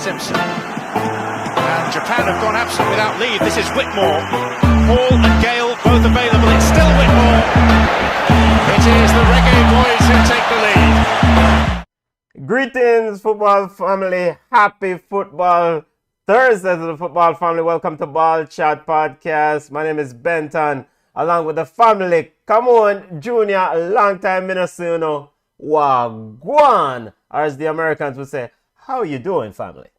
Simpson. And Japan have gone absent without leave. This is Whitmore. Hall and Gale both available. It's still Whitmore. It is the Reggae Boys who take the lead. Greetings, football family. Happy football Thursday to the football family. Welcome to Ball Chat Podcast. My name is Benton, along with the family. Come on, Junior, a long time Minnesota. Wagwan, or as the Americans would say, how are you doing, family?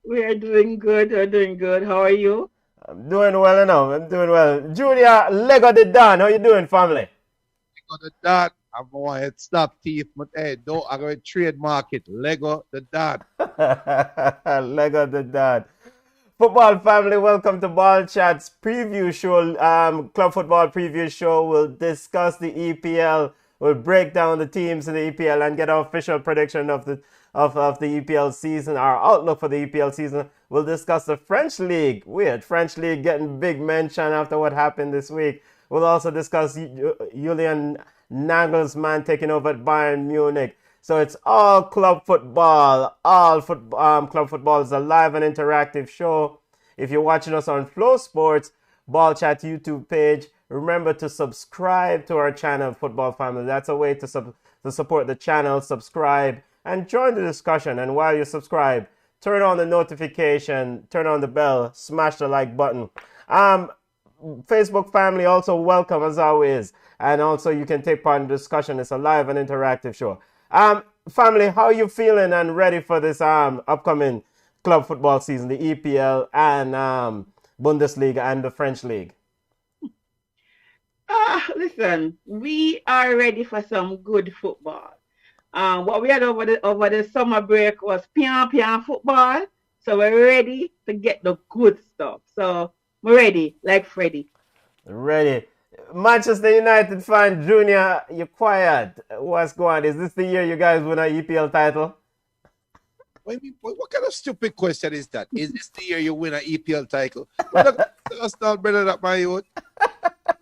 We are doing good. We're doing good. How are you? I'm doing well enough. I'm doing well. Junior, Lego the Don, how you doing, family? Lego the Don. I'm going to stop thief, but hey, don't I'm going to trademark it. Lego the Don. Lego the Don. Football family, welcome to Ball Chat's preview show, club football preview show. We'll discuss the EPL. We'll break down the teams in the EPL and get our official prediction of the EPL season, our outlook for the EPL season. We'll discuss the French League. Weird, French League getting big mention after what happened this week. We'll also discuss Willian Nagelsmann taking over at Bayern Munich. So it's all club football. Club football is a live and interactive show. If you're watching us on FlowSports, Ball Chat YouTube page, remember to subscribe to our channel, Football Family. That's a way to support the channel. Subscribe and join the discussion. And while you subscribe, turn on the notification, turn on the bell, smash the like button. Facebook family, also welcome as always. And also you can take part in the discussion. It's a live and interactive show. Family, how are you feeling and ready for this upcoming club football season, the EPL and Bundesliga and the French League? Listen, we are ready for some good football. What we had over the summer break was pian football. So we're ready to get the good stuff. So we're ready, like Freddie. Ready. Manchester United fan, Junior, you're quiet. What's going on? Is this the year you guys win an EPL title? What kind of stupid question is that? Is this the year you win an EPL title? That's not better than my own.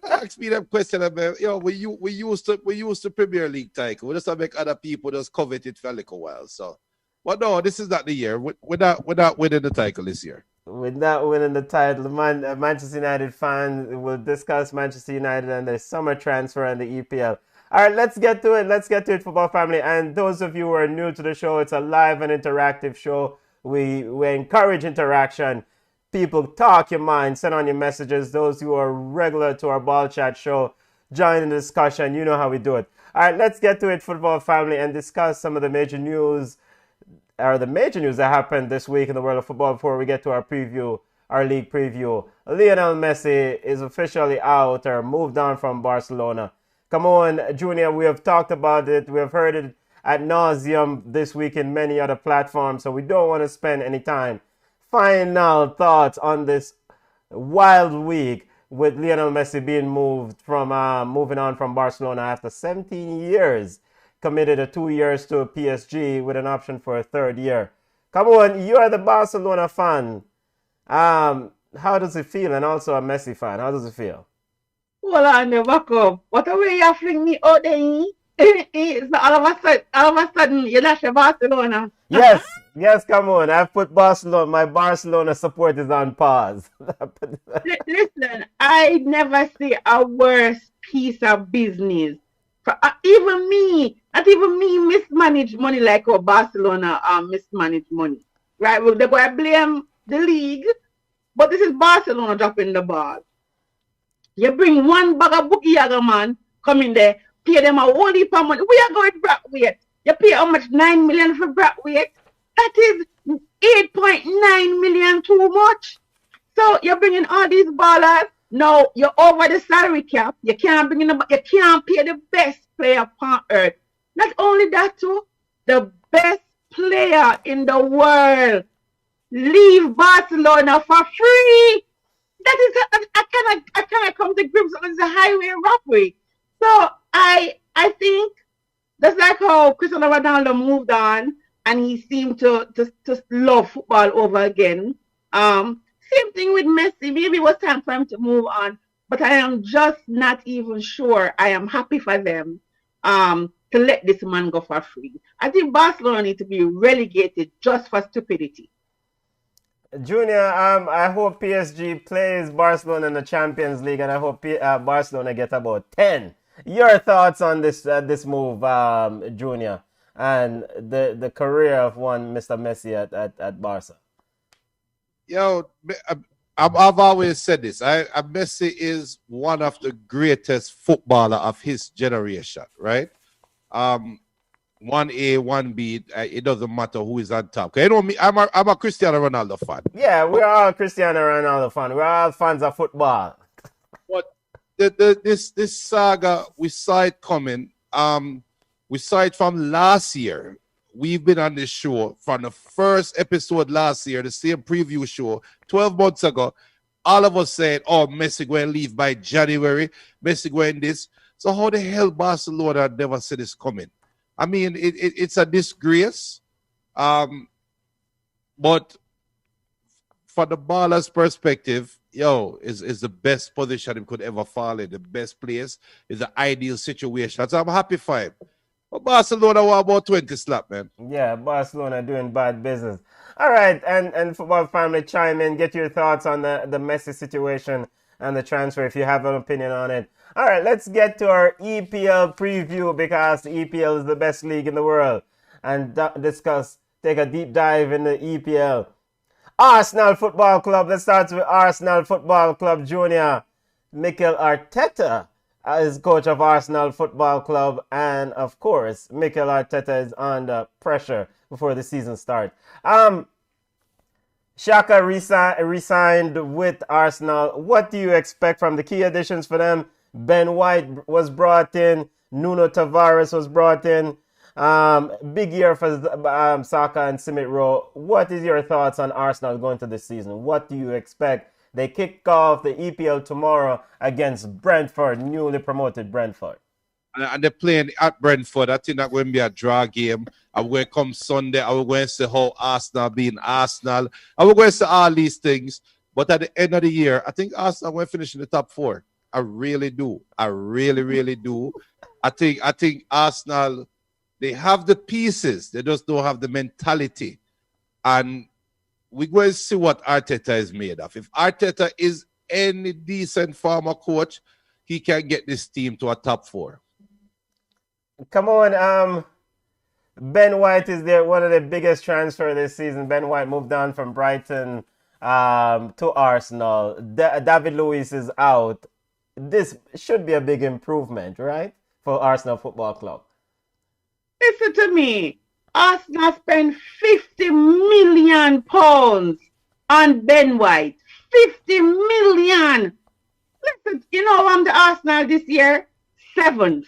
Ask me that question about, we used to Premier League title. We just make other people just covet it for a little while. So, but no, this is not the year. We're not winning the title this year. We're not winning the title. Manchester United fans will discuss Manchester United and their summer transfer and the EPL. All right, let's get to it, football family. And those of you who are new to the show, it's a live and interactive show. We encourage interaction. People, talk your mind, send on your messages. Those who are regular to our Ball Chat show, join in the discussion. You know how we do it. All right, let's get to it, football family, and discuss some of the major news that happened this week in the world of football before we get to our league preview. Lionel Messi is officially out or moved on from Barcelona. Come on, Junior, we have talked about it. We have heard it ad nauseum this week in many other platforms, so we don't want to spend any time. Final thoughts on this wild week with Lionel Messi being moving on from Barcelona after 17 years. Committed a 2 years to PSG with an option for a third year. Come on, you're the Barcelona fan. How does it feel? And also a Messi fan. How does it feel? Well, I never come. What a way you fling me out there. It's all of a sudden you're not Barcelona. Yes, come on. I've put Barcelona. My Barcelona support is on pause. Listen, I never see a worse piece of business. Even me, not even me mismanage money like how Barcelona mismanage money. Right? Well, they're going to blame the league, but this is Barcelona dropping the ball. You bring one bag of bookie yaga man, come in there, pay them a whole heap of money. We are going to Brathwaite. You pay how much? 9 million for Brathwaite? That is 8.9 million too much. So you're bringing all these ballers. Now you're over the salary cap. You can't bring in you can't pay the best player on earth. Not only that too, the best player in the world leave Barcelona for free. That is I cannot come to grips with the highway robbery. So I think that's like how Cristiano Ronaldo moved on and he seemed to love football over again. Same thing with Messi. Maybe it was time for him to move on, but I am just not even sure. I am happy for them. to let this man go for free. I think Barcelona need to be relegated just for stupidity. Junior, I hope PSG plays Barcelona in the Champions League, and I hope Barcelona get about 10. Your thoughts on this move, Junior, and the career of one Mr. Messi at Barca? Yo, I've always said this. Messi is one of the greatest footballer of his generation, right? 1A, 1B, it doesn't matter who is on top. You know me, I'm a Cristiano Ronaldo fan. Yeah, we're all Cristiano Ronaldo fans. We're all fans of football. But this saga, we saw it coming. We saw it from last year. We've been on this show from the first episode last year, the same preview show, 12 months ago. All of us said, oh, Messi going to leave by January. Messi going this. So how the hell Barcelona never said this coming? I mean, it's a disgrace. But for the baller's perspective, is the best position he could ever fall in. The best place is the ideal situation. So I'm happy for him. But Barcelona were about 20 slap, man. Yeah, Barcelona doing bad business. All right, and football family, chime in. Get your thoughts on the Messi situation and the transfer if you have an opinion on it. All right, let's get to our EPL preview because the EPL is the best league in the world. And take a deep dive in the EPL. Arsenal Football Club. Let's start with Arsenal Football Club Junior. Mikel Arteta is coach of Arsenal Football Club. And, of course, Mikel Arteta is under pressure before the season starts. Xhaka resigned with Arsenal. What do you expect from the key additions for them? Ben White was brought in. Nuno Tavares was brought in. Big year for Saka and Smith Rowe. What is your thoughts on Arsenal going to this season? What do you expect? They kick off the EPL tomorrow against Brentford, newly promoted Brentford. And they're playing at Brentford. I think that's going to be a draw game. I'm going to come Sunday. I'm going to see how Arsenal being Arsenal. I'm going to see all these things. But at the end of the year, I think Arsenal will finish in the top 4. I really do. I really, really do. I think Arsenal, they have the pieces. They just don't have the mentality. And we're going to see what Arteta is made of. If Arteta is any decent former coach, he can get this team to a top 4. Come on, Ben White is one of the biggest transfer this season. Ben White moved on from Brighton to Arsenal. David Luiz is out. This should be a big improvement, right, for Arsenal Football Club? Listen to me. Arsenal spent £50 million on Ben White. 50 million. Listen, you know I'm the Arsenal this year? 7th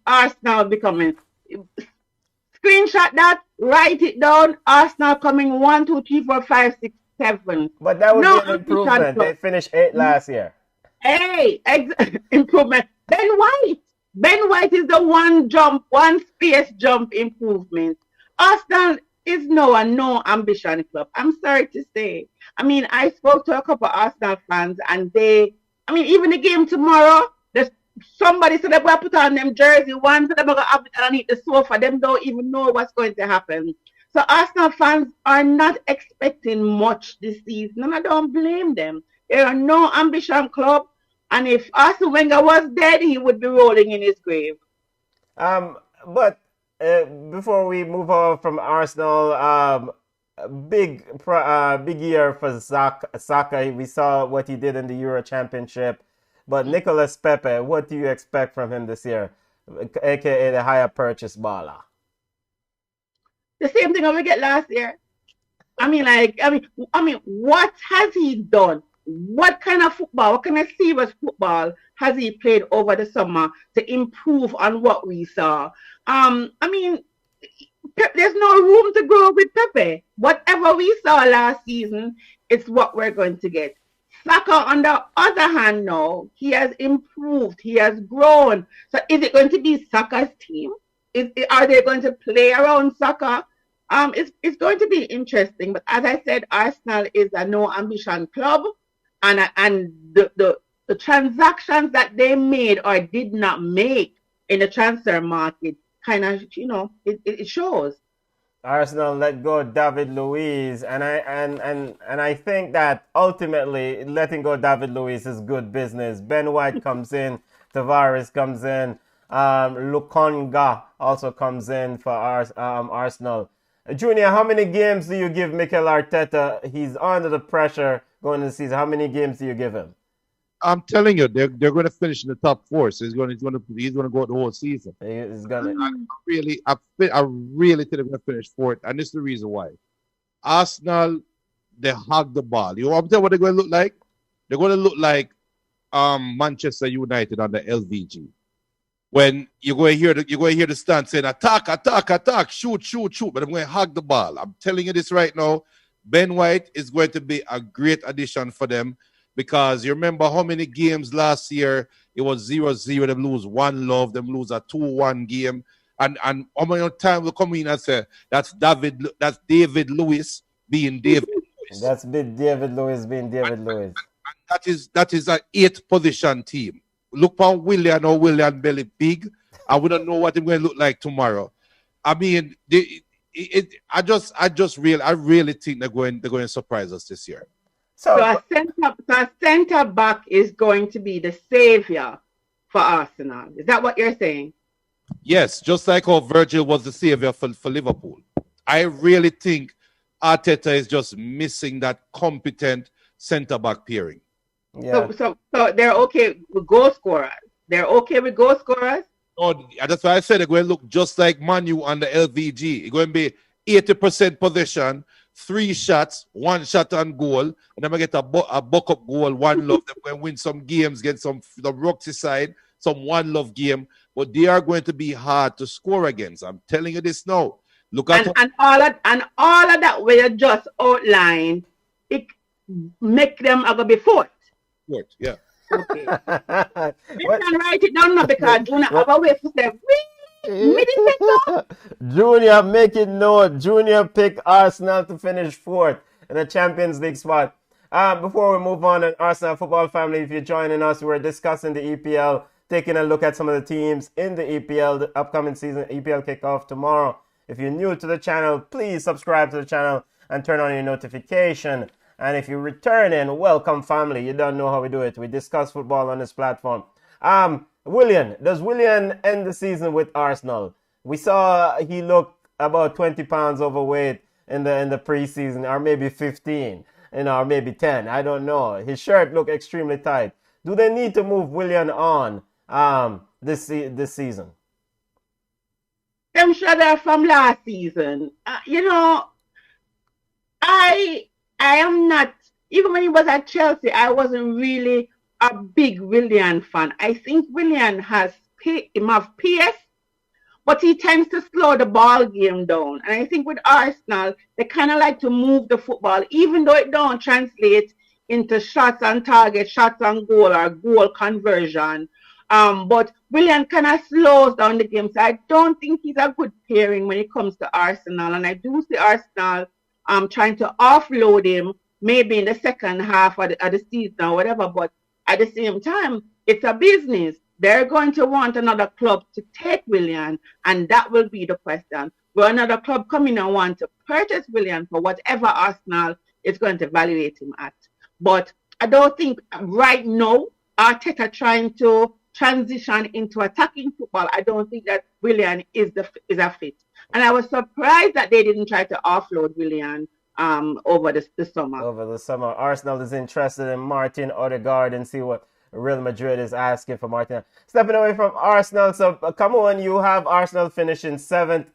Arsenal becoming. Screenshot that, write it down. Arsenal coming 1, 2, 3, 4, 5, 6, 7. But that would be an improvement. They finished 8th last year. Hey, improvement. Ben White is the one space jump improvement. Arsenal is now a no ambition club. I'm sorry to say. I mean, I spoke to a couple of Arsenal fans and even the game tomorrow, there's somebody said they're going to put on them jersey. One said they're going to have it underneath the sofa. Them don't even know what's going to happen. So Arsenal fans are not expecting much this season, and I don't blame them. They're a no ambition club, and if Arsene Wenger was dead, he would be rolling in his grave. But before we move on from Arsenal, big year for Saka. We saw what he did in the Euro Championship. But Nicolas Pepe, what do you expect from him this year, aka the higher purchase baller? The same thing we get last year. I mean, what has he done? What kind of football, what kind of serious football has he played over the summer to improve on what we saw? There's no room to grow with Pepe. Whatever we saw last season, it's what we're going to get. Saka, on the other hand, now, he has improved. He has grown. So is it going to be Saka's team? Are they going to play around Saka? It's going to be interesting. But as I said, Arsenal is a no ambition club. And the transactions that they made or did not make in the transfer market kind of, it shows. Arsenal let go David Luiz, and I think that ultimately letting go David Luiz is good business. Ben White comes in, Tavares comes in, Lukonga also comes in for Arsenal. Junior, how many games do you give Mikel Arteta? He's under the pressure going into the season. How many games do you give him? I'm telling you, they're going to finish in the top 4. So he's going to go the whole season. He's gonna. I really think they're going to finish 4th, and this is the reason why. Arsenal, they hog the ball. You want to tell what they're going to look like? They're going to look like Manchester United on the LVG. When you're going to hear the stand saying attack, attack, attack, shoot, shoot, shoot, but I'm going to hog the ball. I'm telling you this right now. Ben White is going to be a great addition for them. Because you remember how many games last year it was 0-0, them lose 1-0, them lose a 2-1 game. And how many times will come in and say that's David Lewis being David Lewis. That's David Lewis being David Lewis. And that is an 8th position team. Look for Willian or Willian belly big. And we don't know what it's going to look like tomorrow. I mean, I really think they're going to surprise us this year. So a centre back is going to be the savior for Arsenal. Is that what you're saying? Yes, just like how Virgil was the savior for Liverpool. I really think Arteta is just missing that competent centre back pairing. Yeah. So they're okay with goal scorers. They're okay with goal scorers. Oh, that's why I said they're going to look just like Manu on the LVG. It's going to be 80% possession. 3 shots, 1 shot on goal, and then I get a buck-up goal, 1-0. They're going to win some games, get the Roxy side, some 1-0 game, but they are going to be hard to score against. I'm telling you this now. Look at and all of that we just outlined, it make them go be 4th. Yeah. Okay. You can write it down now because do not have a way to say, Junior, make it note. Junior pick Arsenal to finish 4th in the Champions League spot. Before we move on, Arsenal football family, if you're joining us, we're discussing the EPL, taking a look at some of the teams in the EPL, the upcoming season. EPL kickoff tomorrow. If you're new to the channel, please subscribe to the channel and turn on your notification. And if you're returning, welcome family. You don't know how we do it. We discuss football on this platform. Willian, does Willian end the season with Arsenal? We saw he looked about 20 pounds overweight in the preseason, or maybe 15, or maybe 10. I don't know. His shirt looked extremely tight. Do they need to move Willian on this season? I'm sure they're from last season. I am not, even when he was at Chelsea, I wasn't really a big Willian fan. I think Willian has enough pace, but he tends to slow the ball game down. And I think with Arsenal, they kind of like to move the football, even though it don't translate into shots on target, shots on goal, or goal conversion. But Willian kind of slows down the game. So I don't think he's a good pairing when it comes to Arsenal. And I do see Arsenal trying to offload him maybe in the second half of the season or whatever. But at the same time, it's a business. They're going to want another club to take Willian, and that will be the question. Will another club come in and want to purchase Willian for whatever Arsenal is going to evaluate him at? But I don't think right now, Arteta trying to transition into attacking football, I don't think that Willian is a fit. And I was surprised that they didn't try to offload Willian over the summer. Over the summer, Arsenal is interested in Martin Odegaard and see what Real Madrid is asking for Martin. Stepping away from Arsenal, so come on, you have Arsenal finishing 7th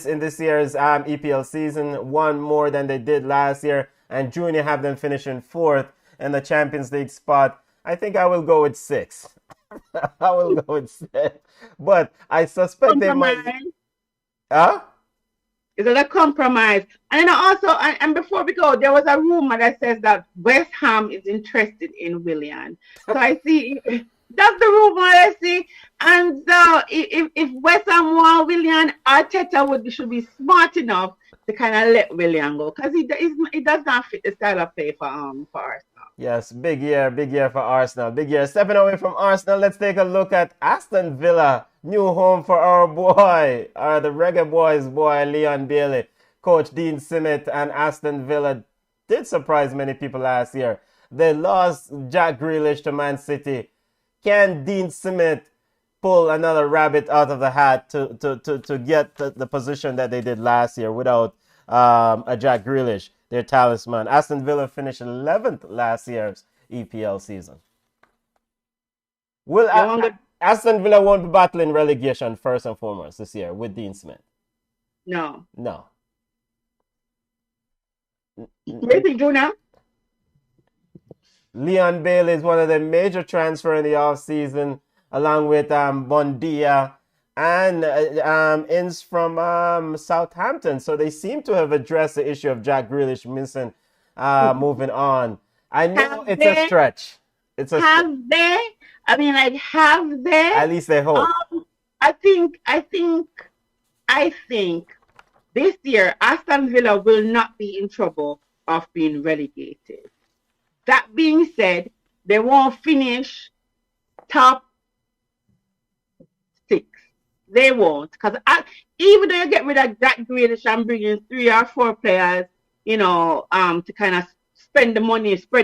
in this year's EPL season, 1 more than they did last year, and Junior have them finishing 4th in the Champions League spot. I think I will go with 6. I will go with 6, but I suspect they might. Huh? Is it a compromise? And also, and before we go, there was a rumor that says that West Ham is interested in Willian. So I see, that's the rumor I see. And so if West Ham want Willian, Arteta should be smart enough to kind of let Willian go, because he does not fit the style of play for Arsenal. Yes, big year for Arsenal. Big year. Stepping away from Arsenal, let's take a look at Aston Villa. New home for our boy, the Reggae Boys boy, Leon Bailey. Coach Dean Smith and Aston Villa did surprise many people last year. They lost Jack Grealish to Man City. Can Dean Smith pull another rabbit out of the hat to get the position that they did last year without a Jack Grealish, their talisman? Aston Villa finished 11th last year's EPL season. Will Aston Villa won't be battling relegation first and foremost this year with Dean Smith? No. No. Maybe Junior. Leon Bailey is one of the major transfer in the offseason, along with Bondia and Inns from Southampton. So they seem to have addressed the issue of Jack Grealish missing, moving on. I know it's a stretch. Have they? I mean, like, have they? At least they hope. I think this year Aston Villa will not be in trouble of being relegated. That being said, they won't finish top 6. They won't, because even though you get rid of Jack Grealish and bring in 3 or 4 players, to kind of spread the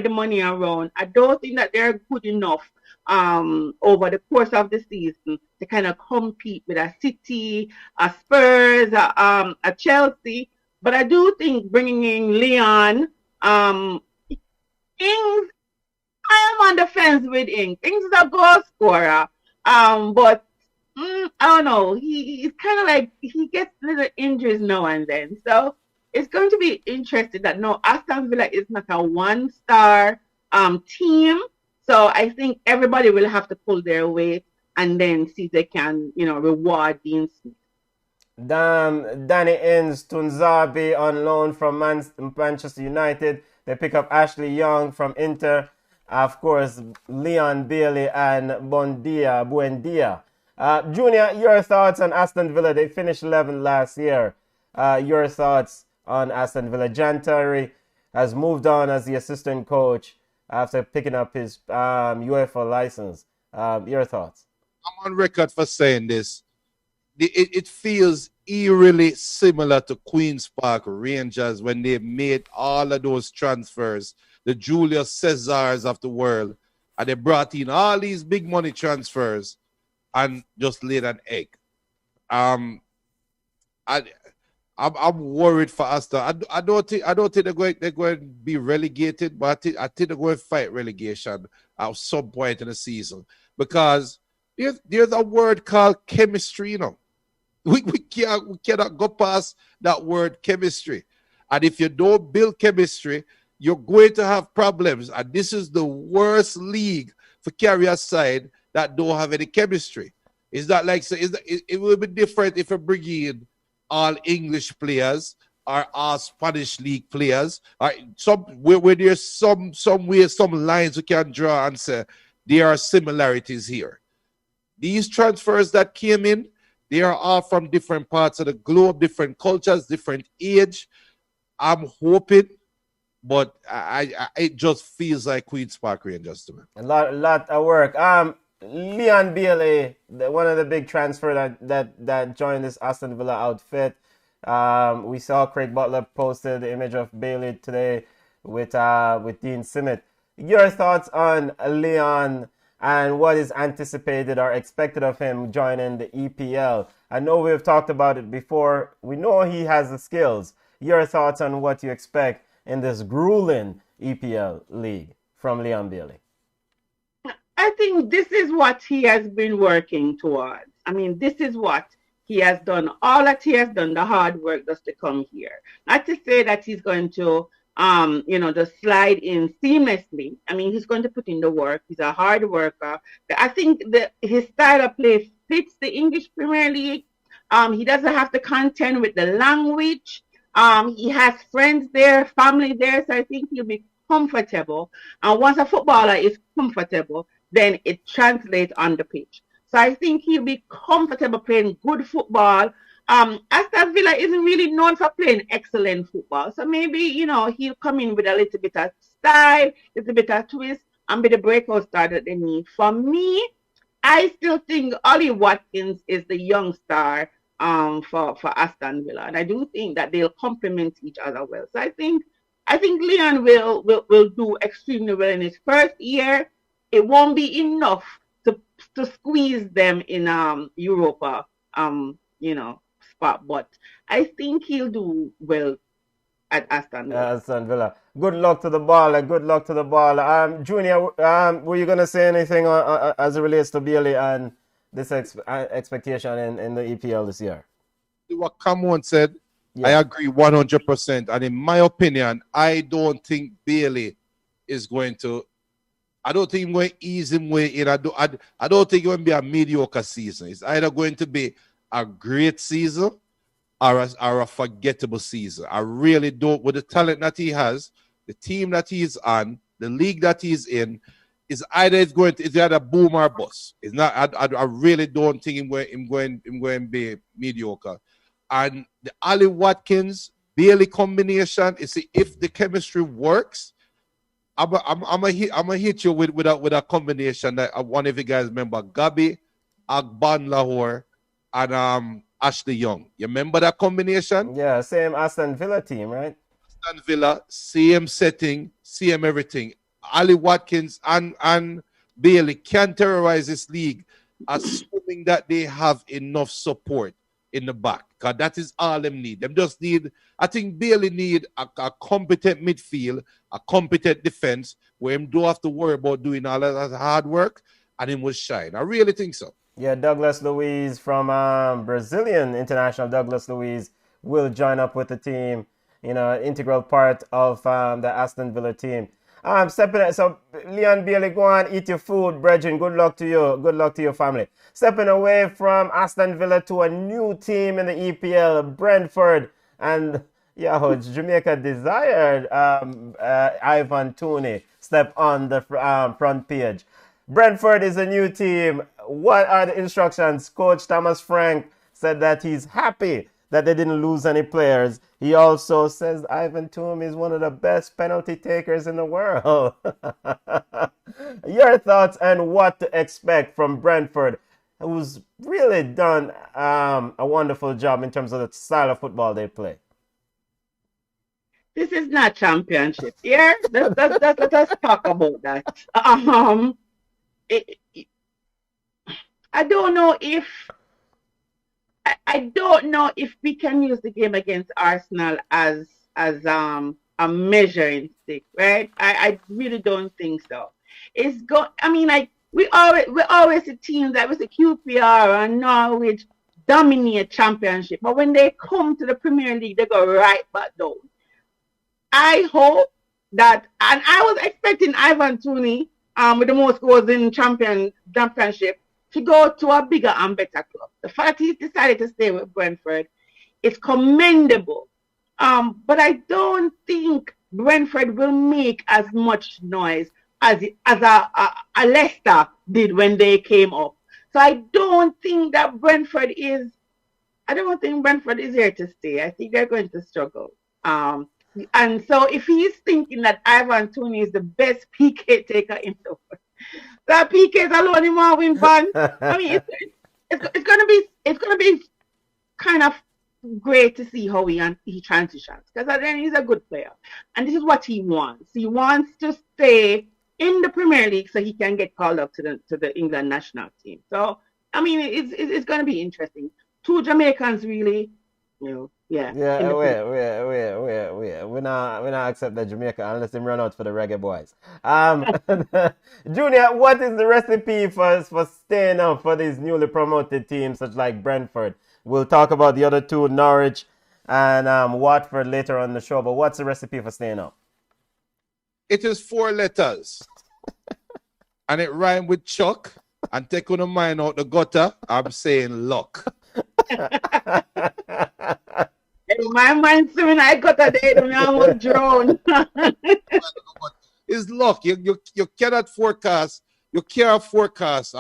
money around, I don't think that they're good enough over the course of the season to kind of compete with a City, a Spurs, a Chelsea. But I do think bringing in Leon, Ings, I am on the fence with Ings. Ings is a goal scorer, but I don't know. He's kind of like, he gets little injuries now and then. So it's going to be interesting that no, Aston Villa is not a 1-star team. So I think everybody will have to pull their weight and then see if they can, reward Dean Smith. Danny Ings, Tunzabi on loan from Manchester United. They pick up Ashley Young from Inter. Of course, Leon Bailey and Buendia. Junior, your thoughts on Aston Villa? They finished 11th last year. Your thoughts on Aston Villa? Jan Terry has moved on as the assistant coach after picking up his UEFA license. Your thoughts? I'm on record for saying this. It feels eerily similar to Queen's Park Rangers when they made all of those transfers, the Julius Caesars of the world, and they brought in all these big money transfers and just laid an egg. I'm worried for Aston. I don't think they're going to be relegated, but I think they're going to fight relegation at some point in the season, because there's a word called chemistry, We cannot go past that word chemistry. And if you don't build chemistry, you're going to have problems. And this is the worst league for carrier side that don't have any chemistry. It's not like, so it will be different if you bring in all English players or all Spanish league players. Where there's some lines we can draw and say there are similarities here. These transfers that came in, they are all from different parts of the globe, different cultures, different age. I'm hoping, but it just feels like Queen's Park Rangers to me. A lot of work. Leon Bailey, one of the big transfer that joined this Aston Villa outfit. We saw Craig Butler posted the image of Bailey today with Dean Smith. Your thoughts on Leon and what is anticipated or expected of him joining the EPL? I know we've talked about it before. We know he has the skills. Your thoughts on what you expect in this grueling EPL league from Leon Bailey? I think this is what he has been working towards. I mean, this is what he has done. All that he has done, the hard work just to come here. Not to say that he's going to just slide in seamlessly. I mean, he's going to put in the work. He's a hard worker. I think his style of play fits the English Premier League. He doesn't have to contend with the language. He has friends there, family there, so I think he'll be comfortable. And once a footballer is comfortable, then it translates on the pitch. So I think he'll be comfortable playing good football. Aston Villa isn't really known for playing excellent football. So maybe, he'll come in with a little bit of style, a little bit of twist, and be the breakout star that they need. For me, I still think Ollie Watkins is the young star for Aston Villa. And I do think that they'll complement each other well. So I think Leon will do extremely well in his first year. It won't be enough to squeeze them in Europa spot, but I think he'll do well at Aston Villa. Aston Villa. Good luck to the ball. Good luck to the ball. Junior, were you gonna say anything as it relates to Bailey and this expectation in the EPL this year? What Cameron said, yeah. I agree 100%. And in my opinion, I don't think Bailey is going to. I don't think we're going to ease him way in. I don't think it will be a mediocre season. It's either going to be a great season or a forgettable season. I really don't. With the talent that he has, the team that he's on, the league that he's in, it's either boom or bust. It's not. I really don't think him going to be mediocre. And the Ali Watkins Bailey combination, you see, if the chemistry works, I'm gonna hit you with a combination that I wonder if you guys remember Gabi, Agban Lahore, and Ashley Young. You remember that combination? Yeah, same Aston Villa team, right? Aston Villa, same setting, same everything. Ali Watkins and Bailey can terrorize this league, assuming that they have enough support in the back. Because that is all them need. Them just need, I think Bailey need a competent midfield, a competent defense, where him don't have to worry about doing all that hard work, and him will shine. I really think so. Yeah, Douglas Luiz from Brazilian international Douglas Luiz will join up with the team, integral part of the Aston Villa team. So Leon Bailey, go on, eat your food, brethren. Good luck to you. Good luck to your family. Stepping away from Aston Villa to a new team in the EPL, Brentford, and Jamaica desired Ivan Toney step on the front page. Brentford is a new team. What are the instructions? Coach Thomas Frank said that he's happy that they didn't lose any players. He also says Ivan Toney is one of the best penalty takers in the world. Your thoughts and what to expect from Brentford, who's really done a wonderful job in terms of the style of football they play. This is not championship. Yeah, let us talk about that. I don't know if we can use the game against Arsenal as a measuring stick, right? I really don't think so. We always see teams that was the QPR and Norwich dominate championship, but when they come to the Premier League, they go right back down. I hope that, and I was expecting Ivan Toney, with the most goals in championship, to go to a bigger and better club. The fact he's decided to stay with Brentford is commendable. But I don't think Brentford will make as much noise as a Leicester did when they came up. So I don't think Brentford is here to stay. I think they're going to struggle. And so if he's thinking that Ivan Toney is the best PK taker in the world, that PKs alone in one win ban. I mean, it's gonna be kind of great to see how he transitions, because then he's a good player, and this is what he wants. He wants to stay in the Premier League so he can get called up to the England national team. So I mean, it's gonna be interesting. Two Jamaicans, really. Yeah, we not accept that Jamaica unless they run out for the reggae boys. Junior, what is the recipe for staying up for these newly promoted teams such like Brentford? We'll talk about the other two, Norwich and Watford, later on the show, but what's the recipe for staying up? It is 4 letters. And it rhymes with Chuck. And take on the mind out the gutter, I'm saying luck. My mind swimming, I got a day when I was drowned. It's luck. You cannot forecast. You can't forecast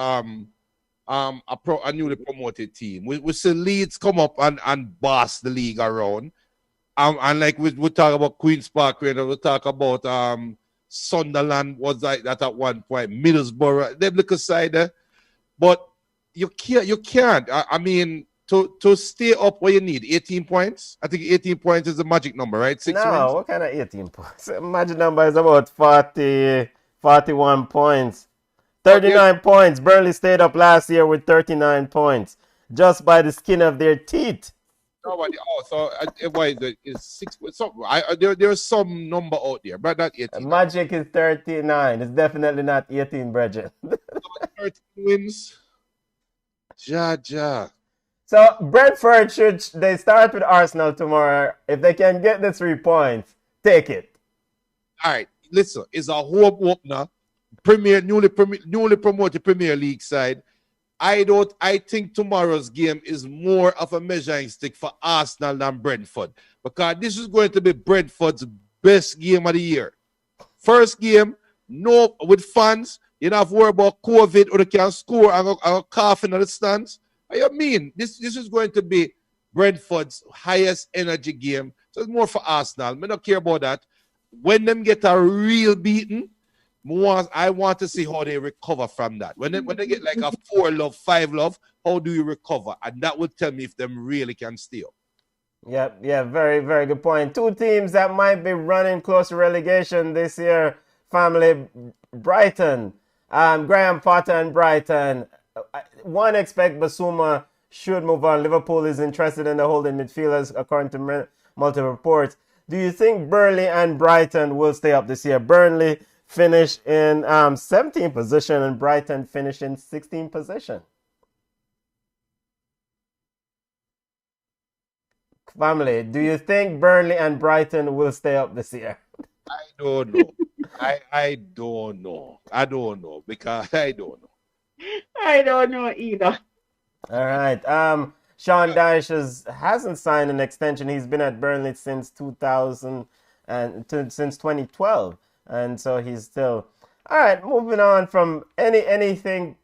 a newly promoted team. We see Leeds come up and boss the league around. And like we talk about Queen's Park, we talk about Sunderland was like that at one point, Middlesbrough, them look aside there. But you can't. I mean, to stay up where you need 18 points. I think 18 points is the magic number, right? 6 wins. What kind of 18 points? The magic number is about 41 points. 39 points. Burnley stayed up last year with 39 points. Just by the skin of their teeth. Why is it? It's 6. There's some number out there, but not 18. Magic is 39. It's definitely not 18, Bridget. 13 wins. Ja. So Brentford they start with Arsenal tomorrow. If they can get the 3 points, take it. All right, listen, it's a home opener. Newly promoted Premier League side. I think tomorrow's game is more of a measuring stick for Arsenal than Brentford, because this is going to be Brentford's best game of the year. First game, no, with fans, you don't have to worry about COVID or they can score and cough in the stands. What do you mean? This is going to be Brentford's highest energy game. So it's more for Arsenal. I don't care about that. When them get a real beating, I want to see how they recover from that. When they get like a 4-love, 5-love, how do you recover? And that would tell me if them really can stay up. Yeah, very, very good point. 2 teams that might be running close to relegation this year, family. Brighton, Graham Potter and Brighton. One expect Basuma should move on. Liverpool is interested in the holding midfielders, according to multiple reports. Do you think Burnley and Brighton will stay up this year? Burnley finished in 17th position and Brighton finished in 16th position. Family, do you think Burnley and Brighton will stay up this year? I don't know. I don't know. I don't know because I don't know. I don't know either. All right. Sean Dyche hasn't signed an extension. He's been at Burnley since 2012. And so he's still... All right, moving on from anything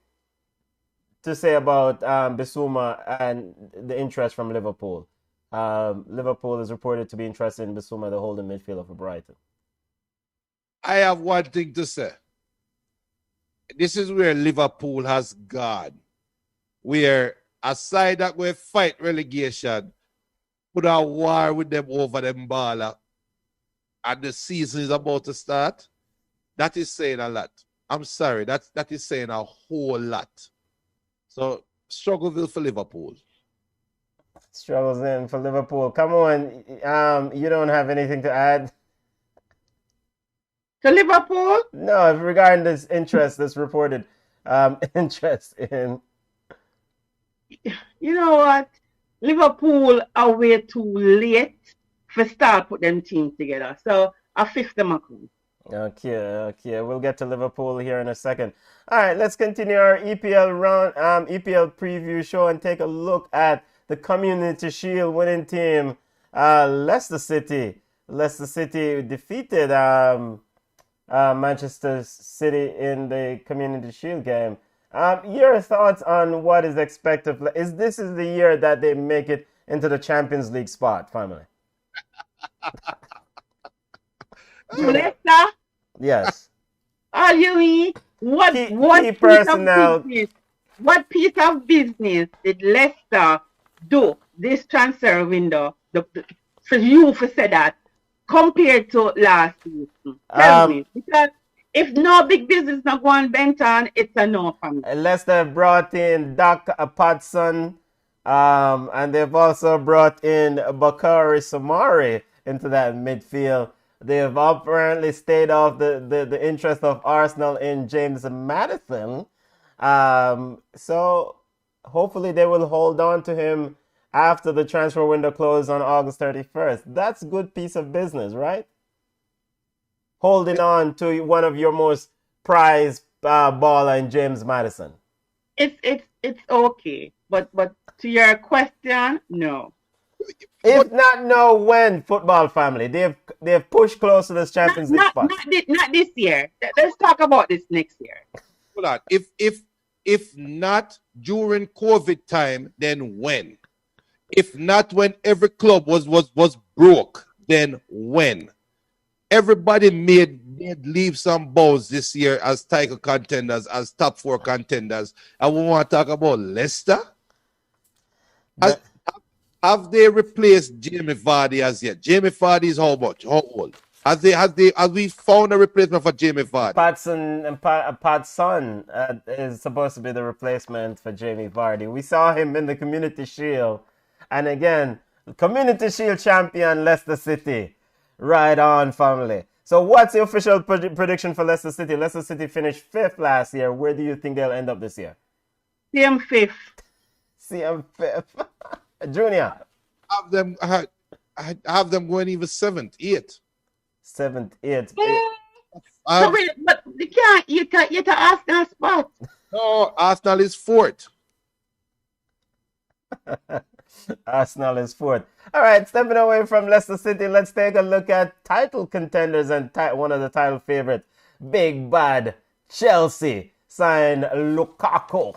to say about Bissouma and the interest from Liverpool. Liverpool is reported to be interested in Bissouma, the holding midfielder for Brighton. I have one thing to say. This is where Liverpool has gone. Where a side that will fight relegation put a war with them over them baller, and the season is about to start. That is saying a lot. I'm sorry, that is saying a whole lot. So, struggle for Liverpool. Struggles in for Liverpool. Come on, you don't have anything to add? To Liverpool? No, regarding this interest, this reported interest in... You know what? Liverpool are way too late for start put them teams together. So I fifth them a cool. Okay. We'll get to Liverpool here in a second. All right, let's continue our EPL round, EPL preview show and take a look at the Community Shield winning team, Leicester City. Leicester City defeated Manchester City in the Community Shield game. Your thoughts on what is expected? Is this the year that they make it into the Champions League spot, family? Leicester? Yes. Oh, you mean what key personnel? What piece of business did Leicester do this transfer window? For you to say that compared to last season, tell me, because if no big business not going Benton, it's a no for me. Leicester brought in Doc Patson, and they've also brought in Bakary Somari into that midfield. They've apparently stayed off the interest of Arsenal in James Maddison. So hopefully they will hold on to him after the transfer window closes on August 31st. That's a good piece of business, right? Holding on to one of your most prized baller in James Maddison. It's okay, but to your question, no. If not, no, when, football family? They've pushed close to this Champions League spot. Not this year. Let's talk about this next year. Hold on. If If not during COVID time, then when? If not when every club was broke, then when? Everybody made leaps and bounds this year as title contenders, as top 4 contenders. And we want to talk about Leicester. Have they replaced Jamie Vardy as yet? Jamie Vardy is how much? How old? Have we found a replacement for Jamie Vardy? Pat's son is supposed to be the replacement for Jamie Vardy. We saw him in the Community Shield. And again, Community Shield champion Leicester City. Right on, family. So what's the official prediction for Leicester City? Leicester City finished 5th last year. Where do you think they'll end up this year? CM 5th. CM 5th. Junior. I have them going even 7th, 8th. 7th, 8th. But you can't Arsenal spot. No, Arsenal is 4th. Arsenal is 4th. All right, stepping away from Leicester City, let's take a look at title contenders and one of the title favorites. Big bad Chelsea signed Lukaku.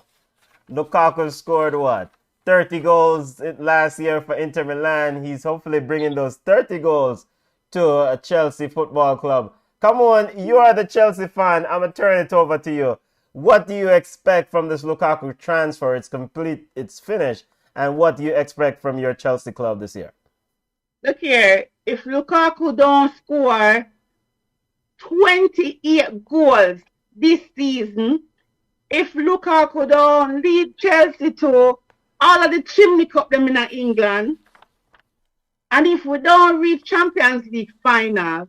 Lukaku scored what? 30 goals last year for Inter Milan. He's hopefully bringing those 30 goals to a Chelsea Football Club. Come on, you are the Chelsea fan. I'm going to turn it over to you. What do you expect from this Lukaku transfer? It's complete, it's finished. And what do you expect from your Chelsea club this year? Look here, if Lukaku don't score 28 goals this season, if Lukaku don't lead Chelsea to all of the chimney cup them in England, and if we don't reach Champions League final,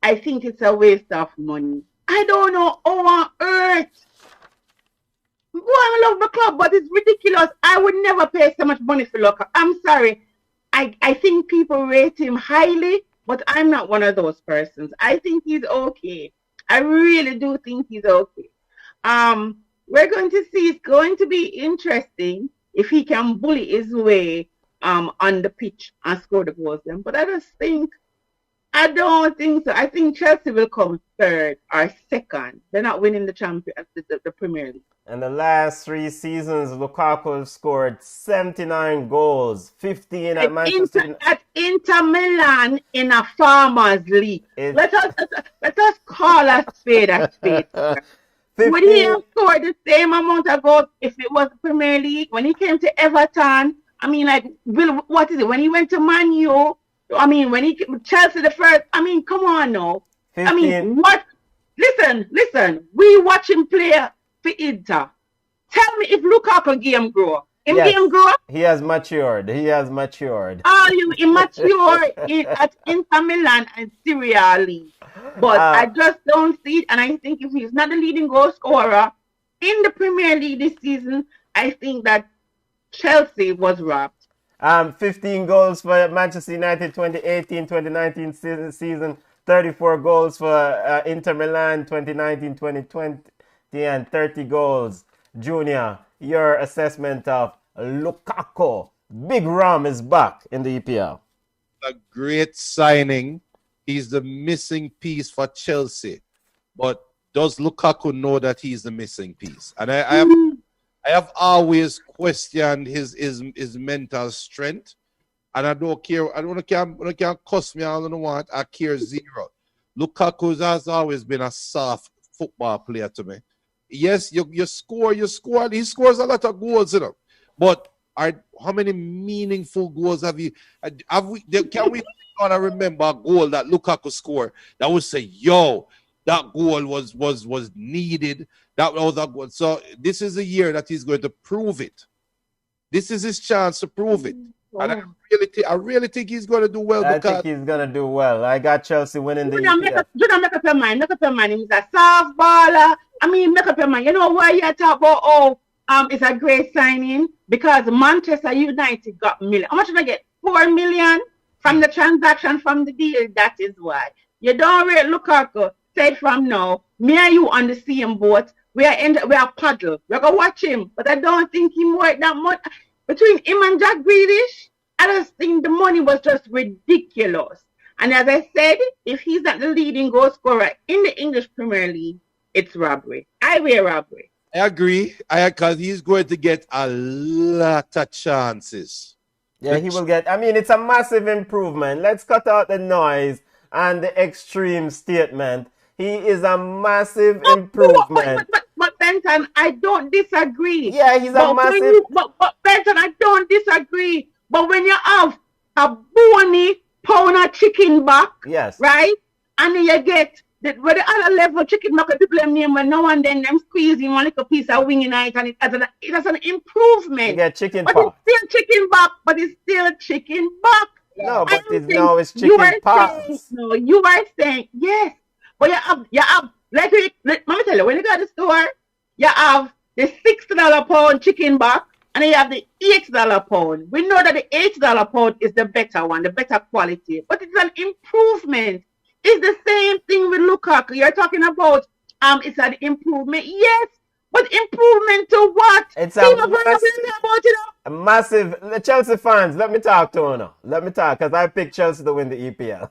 I think it's a waste of money. I don't know how on earth. Boy, I love the club, but it's ridiculous. I would never pay so much money for Lukaku. I'm sorry. I think people rate him highly, but I'm not one of those persons. I think he's okay. I really do think he's okay. We're going to see. It's going to be interesting if he can bully his way on the pitch and score the goals then. But I don't think so. I think Chelsea will come 3rd or 2nd. They're not winning the Premier League. In the last 3 seasons, Lukaku has scored 79 goals, 15 at Manchester United. At Inter Milan in a Farmers League. Let us call a spade a spade. Would he have scored the same amount of goals if it was the Premier League? When he came to Everton, I mean, like, what is it? When he went to Man U, I mean, when he Chelsea the first, I mean, come on now. 15. I mean, what? Listen. We watch him play for Inter. Tell me if Lukaku game grow. Game grow? He has matured. Are you immature at Inter Milan and Syria League? But I just don't see it. And I think if he's not the leading goal scorer in the Premier League this season, I think that Chelsea was robbed. 15 goals for Manchester United 2018-2019 season. 34 goals for Inter Milan 2019-2020 and 30 goals. Junior, your assessment of Lukaku. Big Ram is back in the EPL. A great signing. He's the missing piece for Chelsea. But does Lukaku know that he's the missing piece? And I have always questioned his mental strength. And I don't care. I don't care cost me. I don't want. I care zero. Lukaku has always been a soft football player to me. Yes, you score. He scores a lot of goals, you know. But how many meaningful goals have we? Can we gonna remember a goal that Lukaku scored that would say, "Yo, that goal was needed. That was a goal." So this is a year that he's going to prove it. This is his chance to prove it. Wow. And I really think he's going to do well. I think he's going to do well. I got Chelsea winning the EPL. Make up your mind. Make up your mind. He's a soft baller. I mean, make up your mind. You know why you talk about, it's a great signing? Because Manchester United got million. How much did I get? 4 million from the transaction, from the deal. That is why. You don't rate Lukaku. Say from now, me and you on the same boat. We are paddle. We're going to watch him. But I don't think he worth that much. Between him and Jack Grealish, I just think the money was just ridiculous. And as I said, if he's not the leading goal scorer in the English Premier League, it's robbery. Highway robbery. I agree. Because he's going to get a lot of chances. Yeah, he will get. I mean, it's a massive improvement. Let's cut out the noise and the extreme statement. He is a massive improvement. But Benton, I don't disagree. Yeah, he's a massive. But Benton, I don't disagree. But when you have a bony pound of chicken back, yes, right, and then you get the other level chicken back, people them name when now and then them squeezing one little piece of wing in it, and it's an improvement. You get chicken but pot. It's still chicken back, but it's still chicken back. No, but now it's chicken pot. No, you are saying yes. But you have let me tell you, when you go to the store, you have the $6 pound chicken back, and you have the $8 pound. We know that the $8 pound is the better one, the better quality, but it's an improvement. It's the same thing with Lukaku. You're talking about it's an improvement, yes, but improvement to what? It's a massive. The Chelsea fans, let me talk to you now. Let me talk, because I picked Chelsea to win the EPL.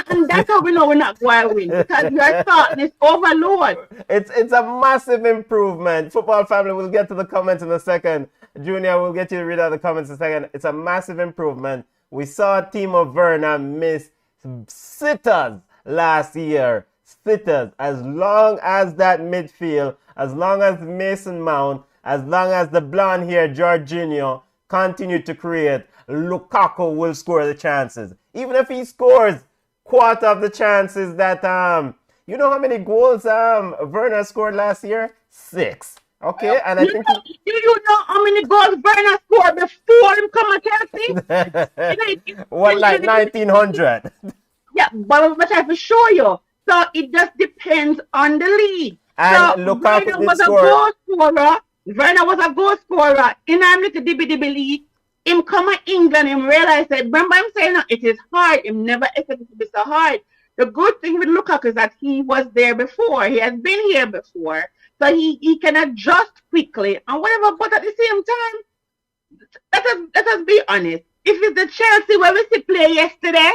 And that's how we know we're not going to win, because your thought is overload. It's a massive improvement. Football family, we'll get to the comments in a second. Junior, we'll get you to read out the comments in a second. It's a massive improvement. We saw Timo Werner miss sitters last year. Sitters. As long as that midfield, as long as Mason Mount, as long as the blonde hair Jorginho continue to create, Lukaku will score the chances. Even if he scores quarter of the chances that you know how many goals Werner scored last year? 6. Okay, and I think you know how many goals Werner scored before him come to Chelsea? What, like 1900? Yeah, but I for show you. So it just depends on the league. And so Lukaku Werner did was score. A goal scorer. Werner was a goal scorer in our little DB league. Him come to England, him realize that, remember I'm saying that it is hard. Him never expected to be so hard. The good thing with Lukaku is that he was there before. He has been here before. So he can adjust quickly and whatever, but at the same time, let us be honest. If it's the Chelsea where we see play yesterday,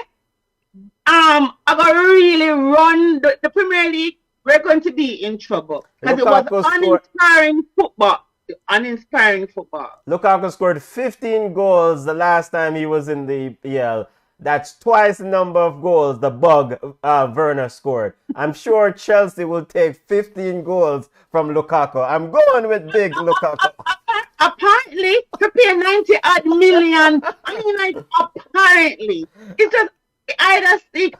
I'm gonna really run the Premier League, we're going to be in trouble. Because it was uninspiring football. Uninspiring football. Lukaku scored 15 goals the last time he was in the EPL. That's twice the number of goals the bug Werner scored. I'm sure Chelsea will take 15 goals from Lukaku. I'm going with big Lukaku. Apparently, to pay 90-odd million. I mean, like, apparently. It's just,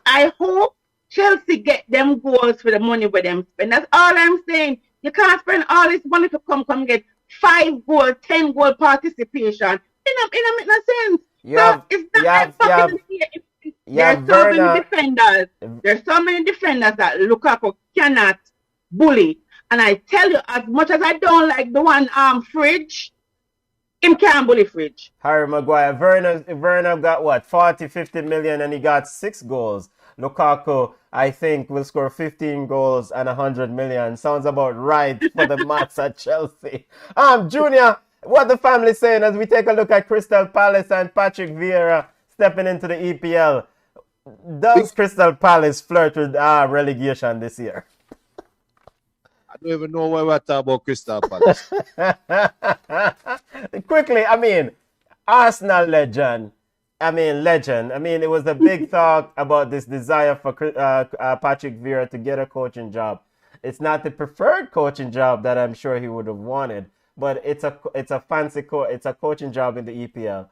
I hope Chelsea get them goals for the money where them spend. That's all I'm saying. You can't spend all this money to come get 5 goal, 10 goal participation. It make no sense. There's so many defenders. There's so many defenders that Lukaku cannot bully. And I tell you, as much as I don't like the one Fridge, him can't bully Fridge. Harry Maguire. Werner got what? 40, 50 million and he got 6 goals. Lukaku, I think, will score 15 goals and 100 million. Sounds about right for the maths at Chelsea. Junior, what the family saying as we take a look at Crystal Palace and Patrick Vieira stepping into the EPL? Does Crystal Palace flirt with relegation this year? I don't even know why we're talking about Crystal Palace. Quickly, I mean, Arsenal legend. It was a big talk about this desire for Patrick Vieira to get a coaching job. It's not the preferred coaching job that I'm sure he would have wanted, but it's a fancy it's a coaching job in the EPL.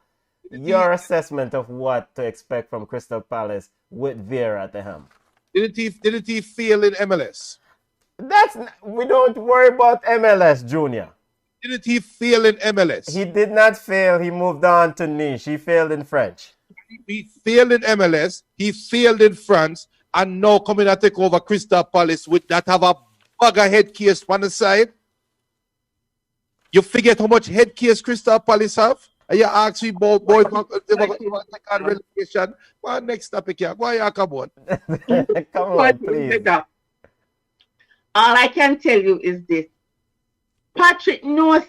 Your assessment of what to expect from Crystal Palace with Vieira at the helm? Didn't he fail in MLS? We don't worry about MLS, Junior. Didn't he fail in MLS? He did not fail. He moved on to Nice. He failed in French. He failed in MLS. He failed in France. And now coming to take over Crystal Palace with that have a bugger head case on the side. You forget how much head case Crystal Palace have? And you ask me, boy, relegation. Well, next topic here. Why you come on? Come on, please. All I can tell you is this. Patrick knows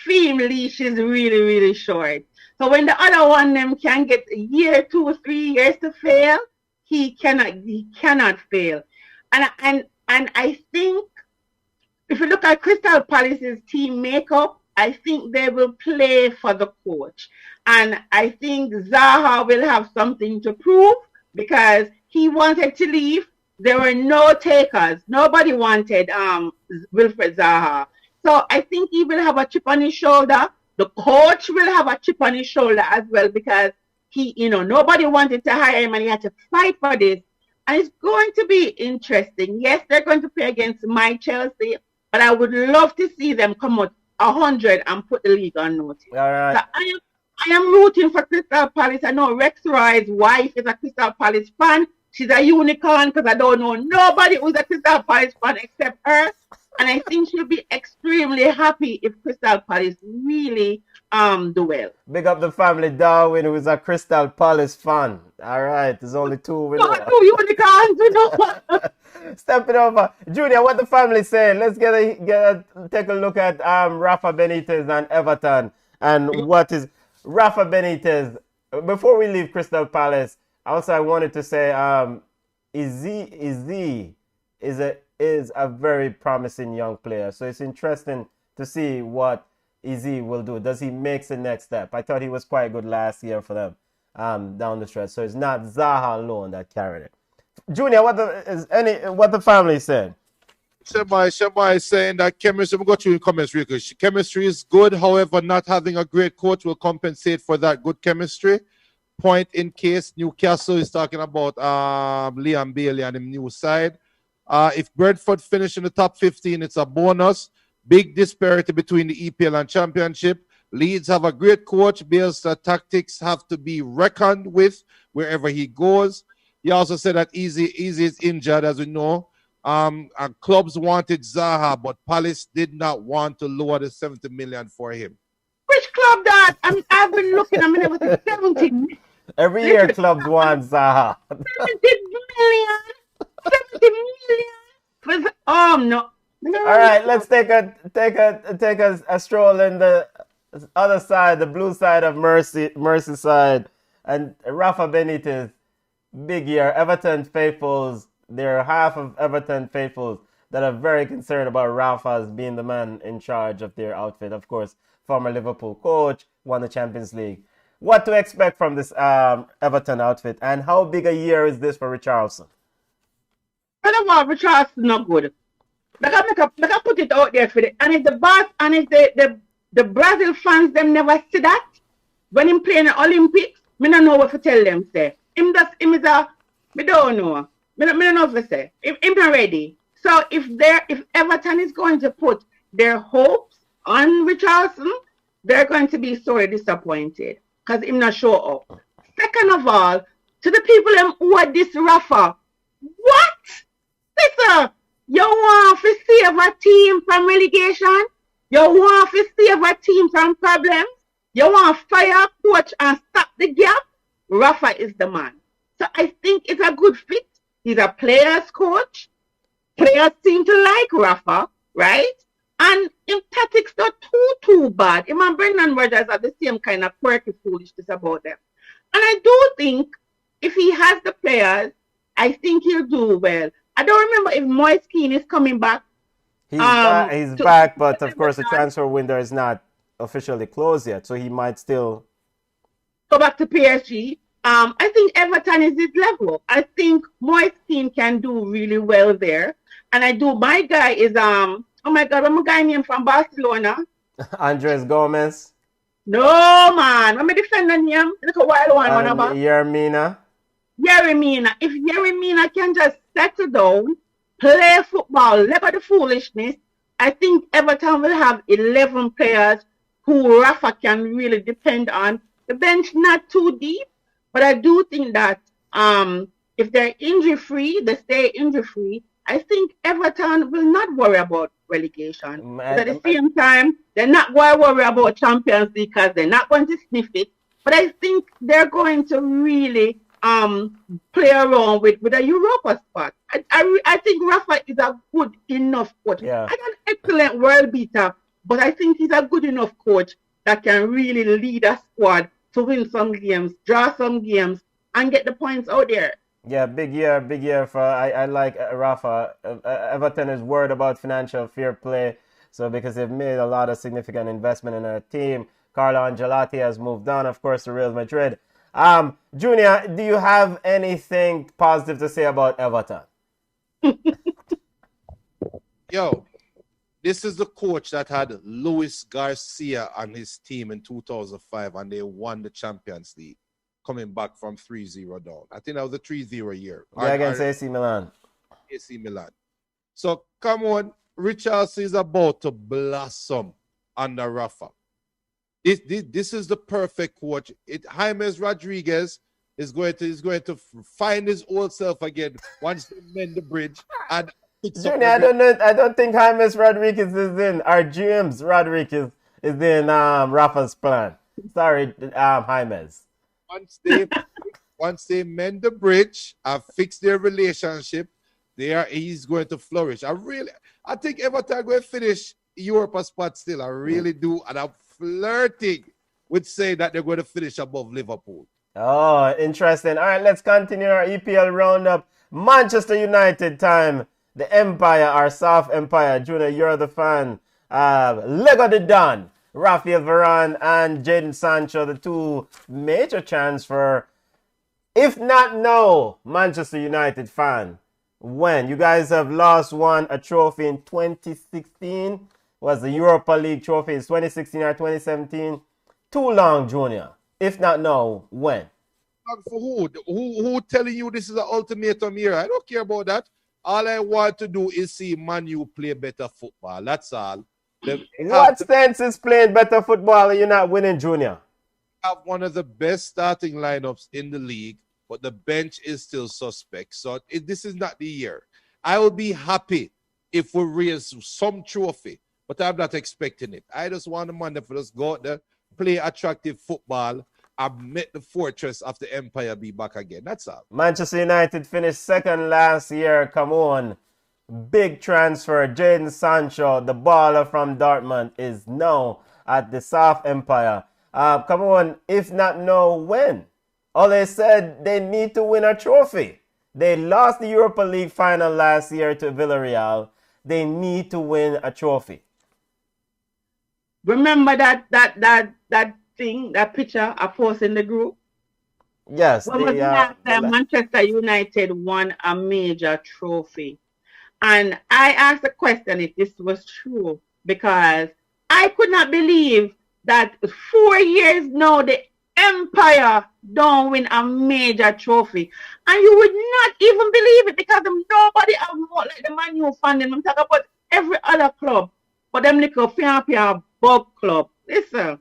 film leash is really, really short. So when the other one them can get a year, 2 or 3 years to fail, he cannot fail. And I think if you look at Crystal Palace's team makeup, I think they will play for the coach. And I think Zaha will have something to prove because he wanted to leave. There were no takers. Nobody wanted Wilfred Zaha. So I think he will have a chip on his shoulder. The coach will have a chip on his shoulder as well because nobody wanted to hire him and he had to fight for this. And it's going to be interesting. Yes, they're going to play against my Chelsea, but I would love to see them come out 100 and put the league on notice. All right. So I am rooting for Crystal Palace. I know Rex Roy's wife is a Crystal Palace fan. She's a unicorn because I don't know nobody who's a Crystal Palace fan except her. And I think she'll be extremely happy if Crystal Palace really do well. Big up the family Darwin, who is a Crystal Palace fan. All right, there's only two with No, two unicorns, you know. Step it over. Junior, what the family saying? Let's take a look at Rafa Benitez and Everton. And what is Rafa Benitez? Before we leave Crystal Palace, also I wanted to say Izzy is a very promising young player. So it's interesting to see what Izzy will do. Does he make the next step? I thought he was quite good last year for them down the stretch. So it's not Zaha alone that carried it. Junior, what the family said? Shema is saying that chemistry, we'll go through the comments real quick. Chemistry is good, however, not having a great coach will compensate for that good chemistry. Point in case Newcastle is talking about Liam Bailey and the new side. If Brentford finish in the top 15, it's a bonus. Big disparity between the EPL and Championship. Leeds have a great coach. Bale's tactics have to be reckoned with wherever he goes. He also said that Easy is injured, as we know. And clubs wanted Zaha, but Palace did not want to lower the 70 million for him. Which club that? I've been looking. I mean, it was 70 million. Every year clubs want Zaha. 70 million. 70 million. Oh no. All right, let's take a stroll in the other side, the blue side of Merseyside, and Rafa Benitez. Big year. Everton faithfuls. There are half of Everton faithfuls that are very concerned about Rafa as being the man in charge of their outfit. Of course, former Liverpool coach, won the Champions League. What to expect from this Everton outfit, and how big a year is this for Richarlison? First of all, Richarlison not good. Like I put it out there for the, and if the boss and if the Brazil fans them never see that when him playing the Olympics, me don't know what to tell them. Say him me don't know. Me don't know what to say. Him not ready. So if Everton is going to put their hopes on Richarlison, they're going to be sorely disappointed because him not show up. Second of all, to the people who are this Rafa, what? Listen, you want to save a team from relegation? You want to save a team from problems? You want to fire a coach and stop the gap? Rafa is the man. So I think it's a good fit. He's a player's coach. Players seem to like Rafa, right? And him tactics not too bad. Him and Brendan Rodgers are the same kind of quirky foolishness about them. And I do think if he has the players, I think he'll do well. I don't remember if Moise Keane is coming back. He's back, but of course the transfer window is not officially closed yet, so he might still go back to PSG. I think Everton is his level. I think Moise Keane can do really well there. And my guy is oh my God, what's my guy name from Barcelona? Andres Gomez. No man, I'm a defender name. Look a wild one about Yermina. If Yeremina can just settle down, play football, let go the foolishness, I think Everton will have 11 players who Rafa can really depend on. The bench not too deep, but I do think that if they're injury-free, they stay injury-free, I think Everton will not worry about relegation. But at the same time, they're not going to worry about Champions League because they're not going to sniff it. But I think they're going to really play around with a Europa spot. I think Rafa is a good enough coach. Yeah. An excellent world beater, but I think he's a good enough coach that can really lead a squad to win some games, draw some games, and get the points out there. Yeah, big year for I like Rafa. Everton is worried about financial fair play, so because they've made a lot of significant investment in their team. Carlo Ancelotti has moved on, of course, to Real Madrid. Junior, do you have anything positive to say about Everton? Yo, this is the coach that had Luis Garcia on his team in 2005, and they won the Champions League, coming back from 3-0 down. I think that was a 3-0 year. Yeah, against AC Milan. AC Milan. So, come on. Richarlison is about to blossom under Rafa. This is the perfect coach. James Rodriguez is going to find his old self again once they mend the bridge. And Junior, I don't think James Rodriguez is in, or James Rodriguez is in Rafa's plan. Sorry, James. Once they mend the bridge and fix their relationship, he's going to flourish. I think Everton going to finish Europa spot still. I really do, and I'm flirting with saying that they're going to finish above Liverpool. Oh, interesting. All right, let's continue our EPL roundup. Manchester United time. The Empire, our soft Empire. Junior, you're the fan. Lego the Don. Rafael Varane and Jadon Sancho, the two major transfer. If not now, Manchester United fan, when? You guys have lost a trophy in 2016. Was the Europa League trophy? It's 2016 or 2017. Too long, Junior. If not now, when? For who? Who telling you this is an ultimatum here? I don't care about that. All I want to do is see Man U play better football. That's all. What sense is playing better football and you're not winning, Junior? Have one of the best starting lineups in the league, but the bench is still suspect. So this is not the year. I will be happy if we raise some trophy, but I'm not expecting it. I just want the man to just go out there, play attractive football, and make the fortress of the Empire be back again. That's all. Manchester United finished second last year. Come on. Big transfer. Jadon Sancho, the baller from Dortmund, is now at the South Empire. Come on. If not now, when? All they said, they need to win a trophy. They lost the Europa League final last year to Villarreal. They need to win a trophy. Remember that thing, that picture I posted in the group? Yes. When was the last time Manchester United won a major trophy? And I asked the question if this was true, because I could not believe that 4 years now the Empire don't win a major trophy. And you would not even believe it, because nobody have more like the Man U fan. I'm talking about every other club, but them little pia bug club. Listen,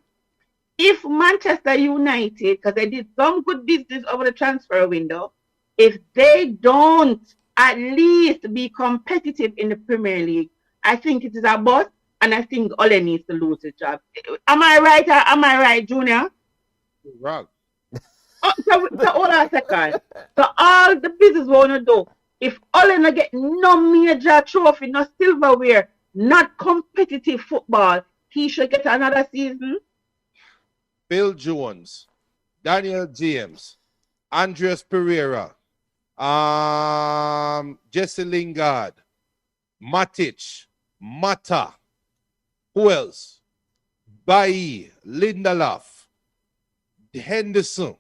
if Manchester United, because they did some good business over the transfer window, if they don't at least be competitive in the Premier League, I think it is a bust, and I think Ole needs to lose his job. Am I right, or am I right, Junior? You're wrong. So hold on a second. So all the business we want to do, if Ole not get no major trophy, no silverware, not competitive football, he should get another season. Phil Jones, Daniel James, Andreas Pereira, Jesse Lingard, Matic, Mata, who else? Bailly, Lindelof, Henderson.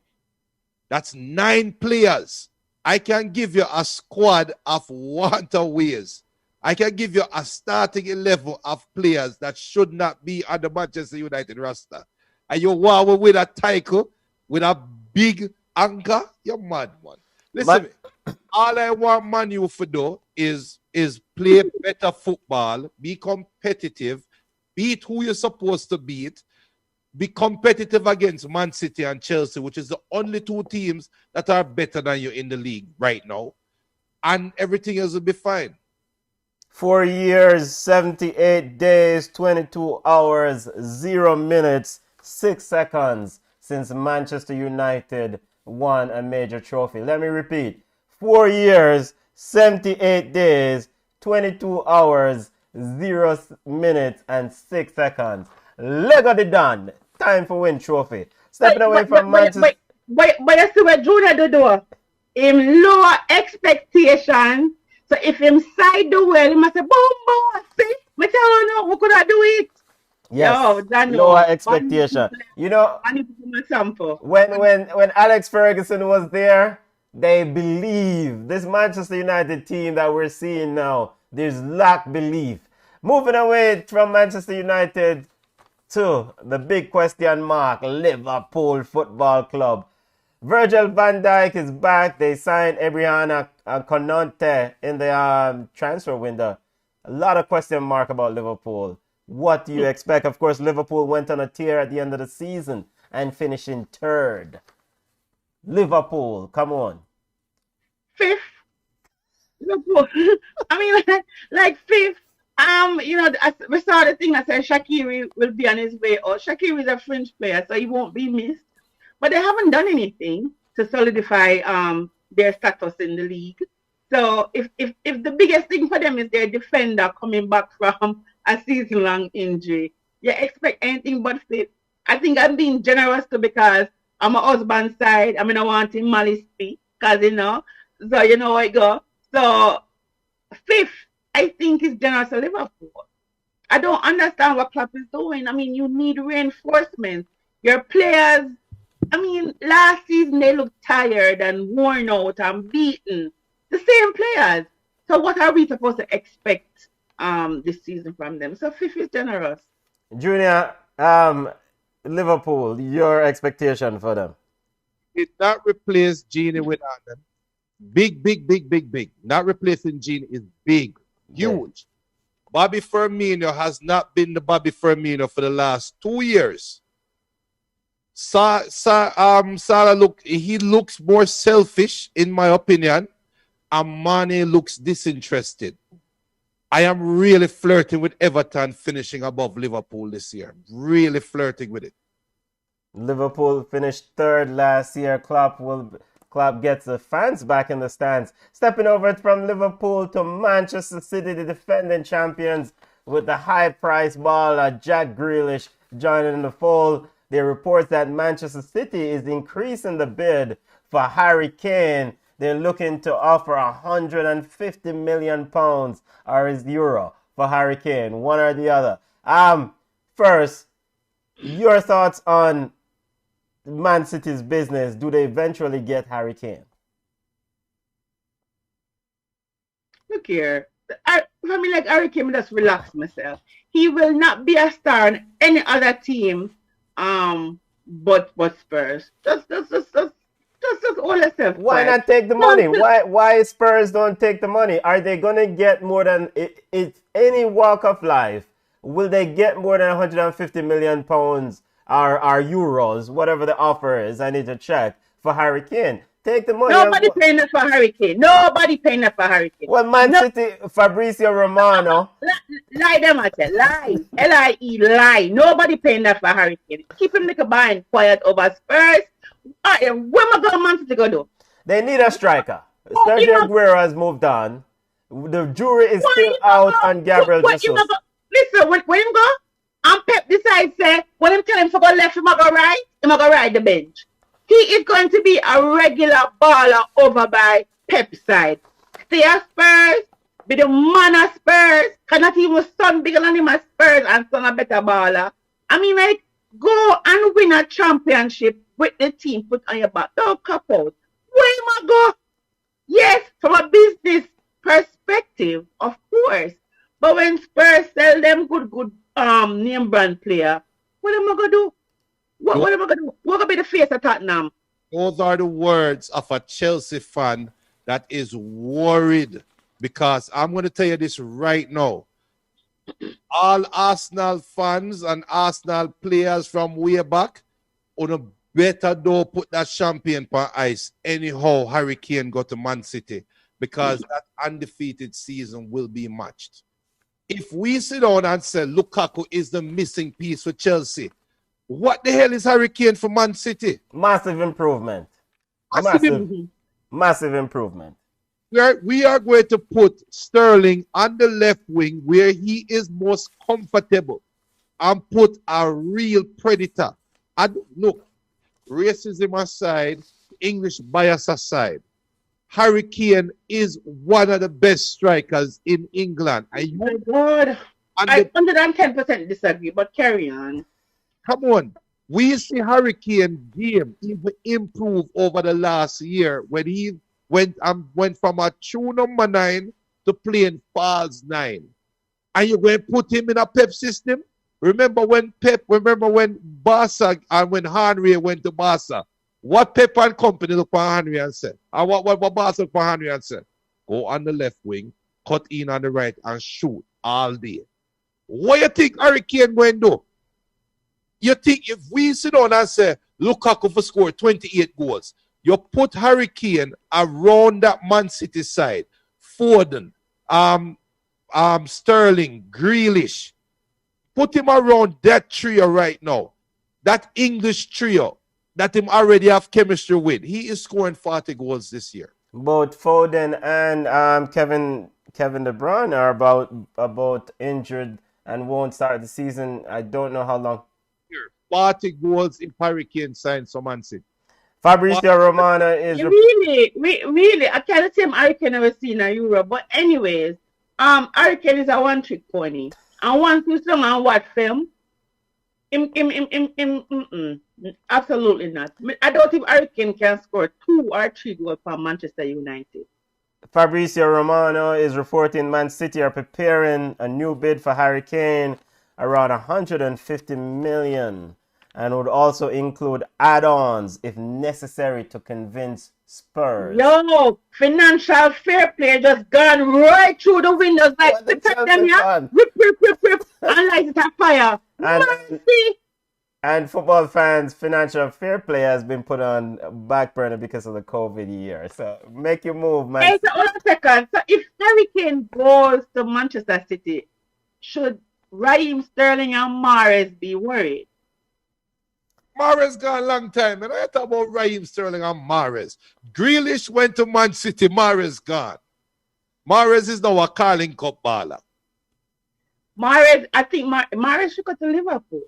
That's 9 players. I can give you a squad of waterways. I can give you a starting 11 of players that should not be on the Manchester United roster. And you want to win a title with a big anchor? You're mad, man. Listen, all I want Man U to do is play better football, be competitive, beat who you're supposed to beat, be competitive against Man City and Chelsea, which is the only 2 teams that are better than you in the league right now. And everything else will be fine. 4 years, 78 days, 22 hours, 0 minutes, 6 seconds since Manchester United won a major trophy. Let me repeat. 4 years, 78 days, 22 hours, 0 minutes, and 6 seconds. Lego the Don. Time for win trophy. Stepping away from Manchester. But you see what Junior do? him lower expectation. So if him side do well, he must say, boom, boom, see? Me tell you now, who could I do it? Yes, Yo, lower Daniel. expectation. You know, I need to do my sample. when Alex Ferguson was there, they believe this Manchester United team that we're seeing now. There's lack belief. Moving away from Manchester United to the big question mark, Liverpool Football Club. Virgil van Dijk is back. They signed Ebriana Konate in the transfer window. A lot of question mark about Liverpool. What do you expect? Of course, Liverpool went on a tear at the end of the season and finishing third. Liverpool, come on. Fifth. Liverpool. I mean, like fifth. We saw the thing that said Shaqiri will be on his way out. Shaqiri is a French player, so he won't be missed. But they haven't done anything to solidify their status in the league. So if the biggest thing for them is their defender coming back from a season-long injury, you expect anything but fit. I think I'm being generous too because I'm a husband side. I mean, I want him malice because so you know how it go. So fifth, I think is generous to Liverpool. I don't understand what Klopp is doing. I mean, you need reinforcements. Your players, I mean, last season they looked tired and worn out and beaten. The same players. So what are we supposed to expect this season from them? So fifth is generous. Junior, Liverpool, your expectation for them? Did not replace Genie with Adam. Big, big, big, big, big. Not replacing Genie is big, huge. Yeah. Bobby Firmino has not been the Bobby Firmino for the last 2 years. Salah looks more selfish, in my opinion, and Mane looks disinterested. I am really flirting with Everton finishing above Liverpool this year. Really flirting with it. Liverpool finished third last year. Klopp gets the fans back in the stands. Stepping over from Liverpool to Manchester City, the defending champions, with the high-priced baller Jack Grealish joining the fold. There are reports that Manchester City is increasing the bid for Harry Kane. They're looking to offer £150 million or is euro for Harry Kane, one or the other. First, your thoughts on Man City's business. Do they eventually get Harry Kane? Look here. For me, like Harry Kane, just relax myself. He will not be a star on any other team but Spurs. Just all yourself. Why not take the money? Why Spurs don't take the money? Are they gonna get more than it's any walk of life? Will they get more than £150 million or euros, whatever the offer is? I need to check for Harry Kane. Take the money. Nobody paying that for Harry Kane. Nobody paying that for Harry Kane. Well, Man City, Fabrizio Romano. Lie them at you. Lie. L-I-E, lie. Nobody paying that for Harry Kane. Keep him like a buying quiet over Spurs. Where am I going Man City go do? They need a striker. Sergio Aguero has moved on. The jury is still out on Gabriel Jesus. Listen, when him go, and Pep decides, say, when him tell him to go left, him go right, him go right the bench. He is going to be a regular baller over by Pep's side. Stay at Spurs, be the man of Spurs, cannot even son bigger than him at Spurs and son a better baller. I mean, like, go and win a championship with the team put on your back. Don't cop out. Where am I go? Yes, from a business perspective, of course. But when Spurs sell them good name brand player, what am I gonna do? What am I gonna do? What gonna be the face of Tottenham? Those are the words of a Chelsea fan that is worried, because I'm gonna tell you this right now. All Arsenal fans and Arsenal players from way back on a better don't put that champagne on ice anyhow Harry Kane go to Man City, because that undefeated season will be matched. If we sit down and say Lukaku is the missing piece for Chelsea, what the hell is Harry Kane for Man City? Massive improvement. Massive improvement. We are going to put Sterling on the left wing where he is most comfortable and put a real predator. And look, racism aside, English bias aside, Harry Kane is one of the best strikers in England. And My you, God. and I the, 110% disagree, but carry on. come on, we see Harry Kane game even improve over the last year when he went from a true number 9 to playing false 9. And you're going to put him in a Pep system? Remember when Barca and when Henry went to Barca, what Pep and company look for Henry and said? And what Barca look for Henry and said? Go on the left wing, cut in on the right, and shoot all day. What you think Harry Kane going to do? You think if we sit down and say Lukaku for score 28 goals, you put Harry Kane around that Man City side, Foden, Sterling, Grealish, put him around that trio right now, that English trio that him already have chemistry with. He is scoring 40 goals this year. Both Foden and Kevin De Bruyne are about injured and won't start the season. I don't know how long. 40 goals if Harry Kane signs for Man City. Fabrizio Romano is Really, I can't say Harry Kane never seen a Euro, but anyways, Harry Kane is a one-trick pony. And once you song on what film? Absolutely not. I don't think Harry Kane can score 2 or 3 goals for Manchester United. Fabrizio Romano is reporting Man City are preparing a new bid for Harry Kane around 150 million and would also include add-ons if necessary to convince Spurs. Yo, financial fair play just gone right through the windows like the them here. Rip, and light it on fire. And football fans, financial fair play has been put on back burner because of the COVID year. So make your move, man. Hey, so hold on a second. So if Harry Kane goes to Manchester City, should Raheem Sterling and Mahrez be worried? Mahrez gone a long time. And I talk about Raheem Sterling and Mahrez. Grealish went to Man City. Mahrez gone. Mahrez is now a Carling Cup baller. Mahrez, I think Mahrez should go to Liverpool.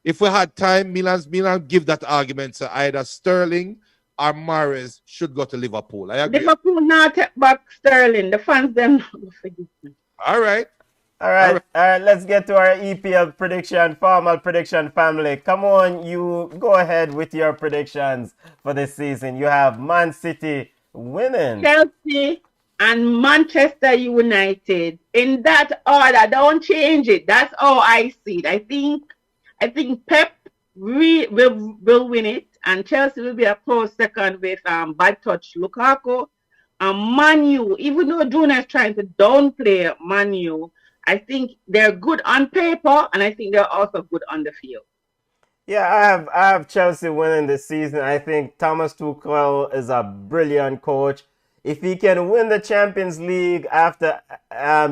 If we had time, Milan give that argument. So either Sterling or Mahrez should go to Liverpool. I agree. Liverpool not take back Sterling. The fans them forgive me. All right. All right. Let's get to our EPL prediction, formal prediction family. Come on, you go ahead with your predictions for this season. You have Man City winning, Chelsea and Manchester United. In that order, don't change it. That's how I see it. I think Pep will win it, and Chelsea will be a close second with bad touch Lukaku. And Man U, even though Junior is trying to downplay Man U, I think they're good on paper, and I think they're also good on the field. Yeah, I have Chelsea winning this season. I think Thomas Tuchel is a brilliant coach. If he can win the Champions League after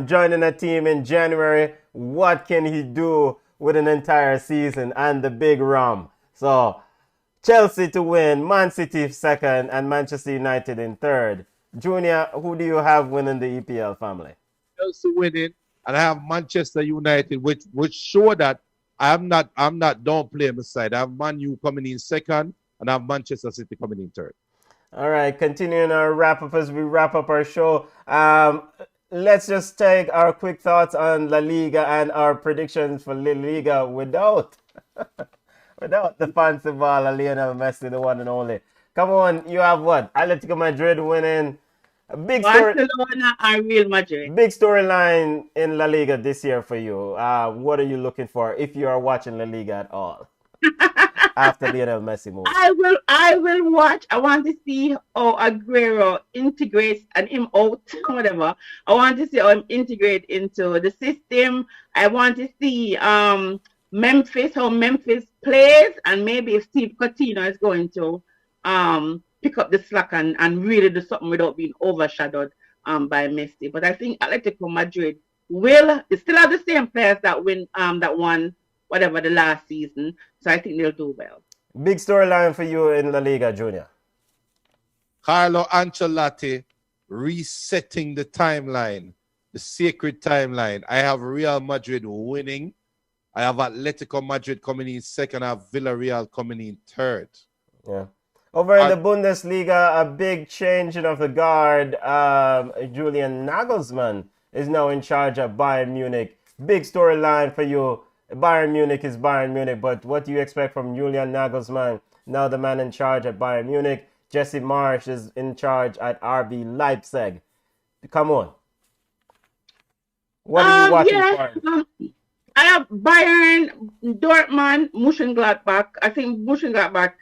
joining a team in January, what can he do with an entire season and the big rum? So, Chelsea to win, Man City second, and Manchester United in third. Junior, who do you have winning the EPL family? Chelsea winning, and I have Manchester United, which show that I'm not downplaying the side. I have Man U coming in second, and I have Manchester City coming in third. All right, continuing our wrap up as we wrap up our show. Let's just take our quick thoughts on La Liga and our predictions for La Liga without the fancy ball of Lionel Messi, the one and only. Come on, you have what? Atletico Madrid winning. A big story. Barcelona and Real Madrid. Big storyline in La Liga this year for you. What are you looking for if you are watching La Liga at all? After Lionel Messi moves. I will watch. I want to see how Aguero integrates and him out, whatever. I want to see how him integrate into the system. I want to see Memphis, how Memphis plays, and maybe if Steve Coutinho is going to pick up the slack and really do something without being overshadowed by Messi. But I think Atletico Madrid will still have the same players that won whatever the last season. So I think they'll do well. Big storyline for you in La Liga, Junior. Carlo Ancelotti resetting the timeline, the sacred timeline. I have Real Madrid winning. I have Atletico Madrid coming in second. I have Villarreal coming in third. Yeah. Over in the Bundesliga, a big changing of the guard. Julian Nagelsmann is now in charge of Bayern Munich. Big storyline for you. Bayern Munich is Bayern Munich, but what do you expect from Julian Nagelsmann? Now the man in charge at Bayern Munich. Jesse Marsch is in charge at RB Leipzig. Come on. What are you watching for? I have Bayern, Dortmund, Mönchengladbach. I think Mönchengladbach,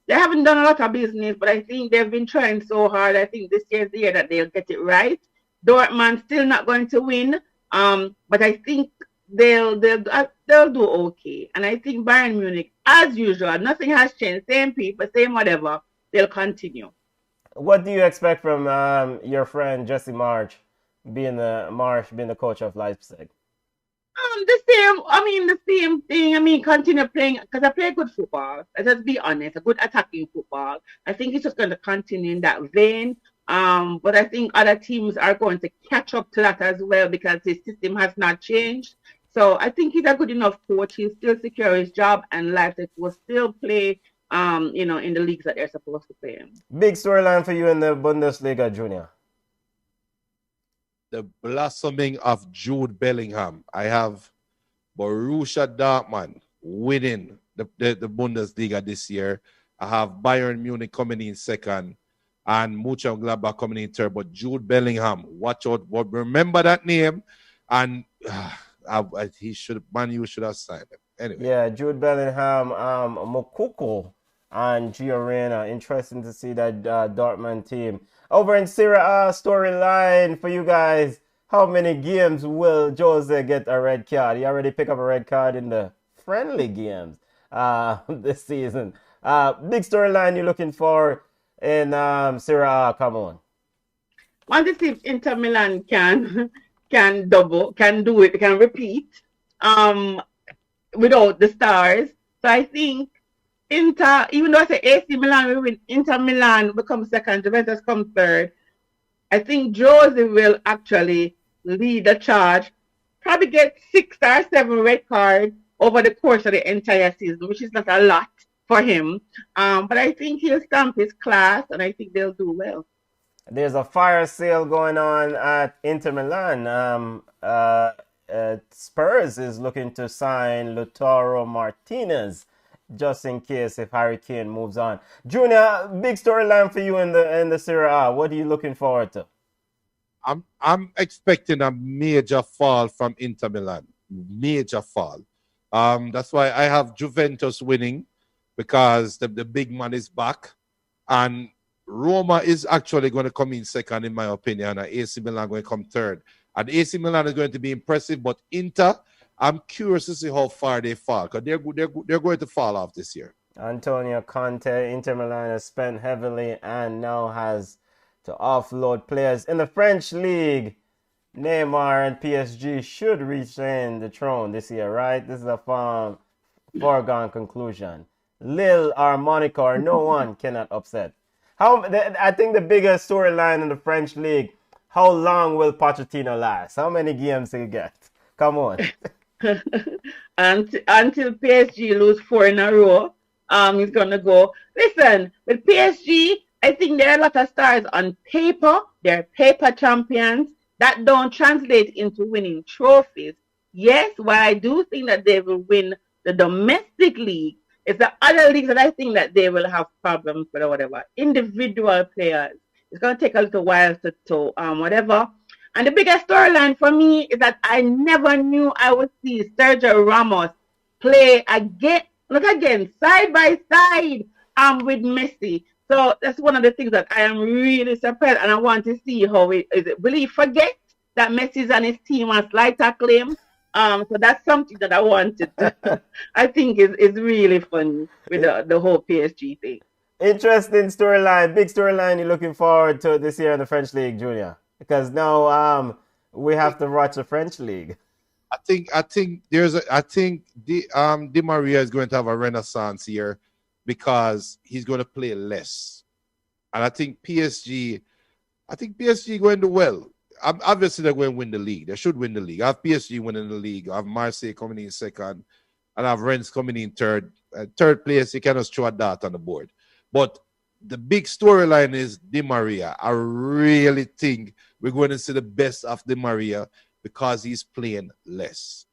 they haven't done a lot of business, but I think they've been trying so hard. I think this year's the year that they'll get it right. Dortmund still not going to win, but I think they'll do okay. And I think Bayern Munich, as usual, nothing has changed. Same people, same whatever. They'll continue. What do you expect from your friend Jesse Marsch being the coach of Leipzig? The same thing. Continue playing because I play good football. Let's be honest, a good attacking football. I think he's just going to continue in that vein. But I think other teams are going to catch up to that as well because his system has not changed. So I think he's a good enough coach. He'll still secure his job, and Leipzig will still play, in the leagues that they're supposed to play in. Big storyline for you in the Bundesliga, Junior. The blossoming of Jude Bellingham. I have Borussia Dortmund winning the Bundesliga this year. I have Bayern Munich coming in second and Mönchengladbach coming in third. But Jude Bellingham, watch out. Remember that name. And you should have signed him. Anyway. Yeah, Jude Bellingham, Moukoko, and Gio Reyna. Interesting to see that Dortmund team. Over in Serie A, storyline for you guys. How many games will Jose get a red card? He already picked up a red card in the friendly games this season. Big storyline you're looking for in Serie A. Come on. Want to see if Inter Milan can do it, can repeat without the stars. So I think Inter, even though I say AC Milan will win, Inter Milan becomes second, Juventus comes third. I think Jose will actually lead the charge, probably get 6 or 7 red cards over the course of the entire season, which is not a lot for him. But I think he'll stamp his class, and I think they'll do well. There's a fire sale going on at Inter Milan. Spurs is looking to sign Lautaro Martinez, just in case if Harry Kane moves on. Junior, big storyline for you in the Serie A. What are you looking forward to? I'm expecting a major fall from Inter Milan. Major fall. That's why I have Juventus winning because the big man is back. And Roma is actually going to come in second, in my opinion, and AC Milan going to come third. And AC Milan is going to be impressive, but Inter, I'm curious to see how far they fall because they're going to fall off this year. Antonio Conte, Inter Milan has spent heavily and now has to offload players. In the French league, Neymar and PSG should retain the throne this year, right? This is a foregone conclusion. Lille or Monaco or no one cannot upset. I think the biggest storyline in the French league, how long will Pochettino last? How many games will he get? Come on. Until PSG lose 4 in a row, he's gonna go. Listen, with PSG, I think there are a lot of stars on paper. They're paper champions that don't translate into winning trophies. Yes, while I do think that they will win the domestic league, it's the other leagues that I think that they will have problems with or whatever. Individual players, it's gonna take a little while to whatever. And the biggest storyline for me is that I never knew I would see Sergio Ramos play side by side with Messi. So that's one of the things that I am really surprised, and I want to see how it is. Will he forget that Messi's on his team and slight tackle him? So that's something that I wanted to, I think is really fun with the whole PSG thing. Interesting storyline, big storyline you're looking forward to this year in the French league, Junior. Because now we have to watch the French league. I think Di Maria is going to have a renaissance here because he's going to play less. And I think PSG going to do well. Obviously, they're going to win the league. They should win the league. I have PSG winning the league. I have Marseille coming in second. And I have Rennes coming in third. Third place, you cannot throw a dart on the board. But the big storyline is Di Maria. I really think we're going to see the best of Di Maria because he's playing less.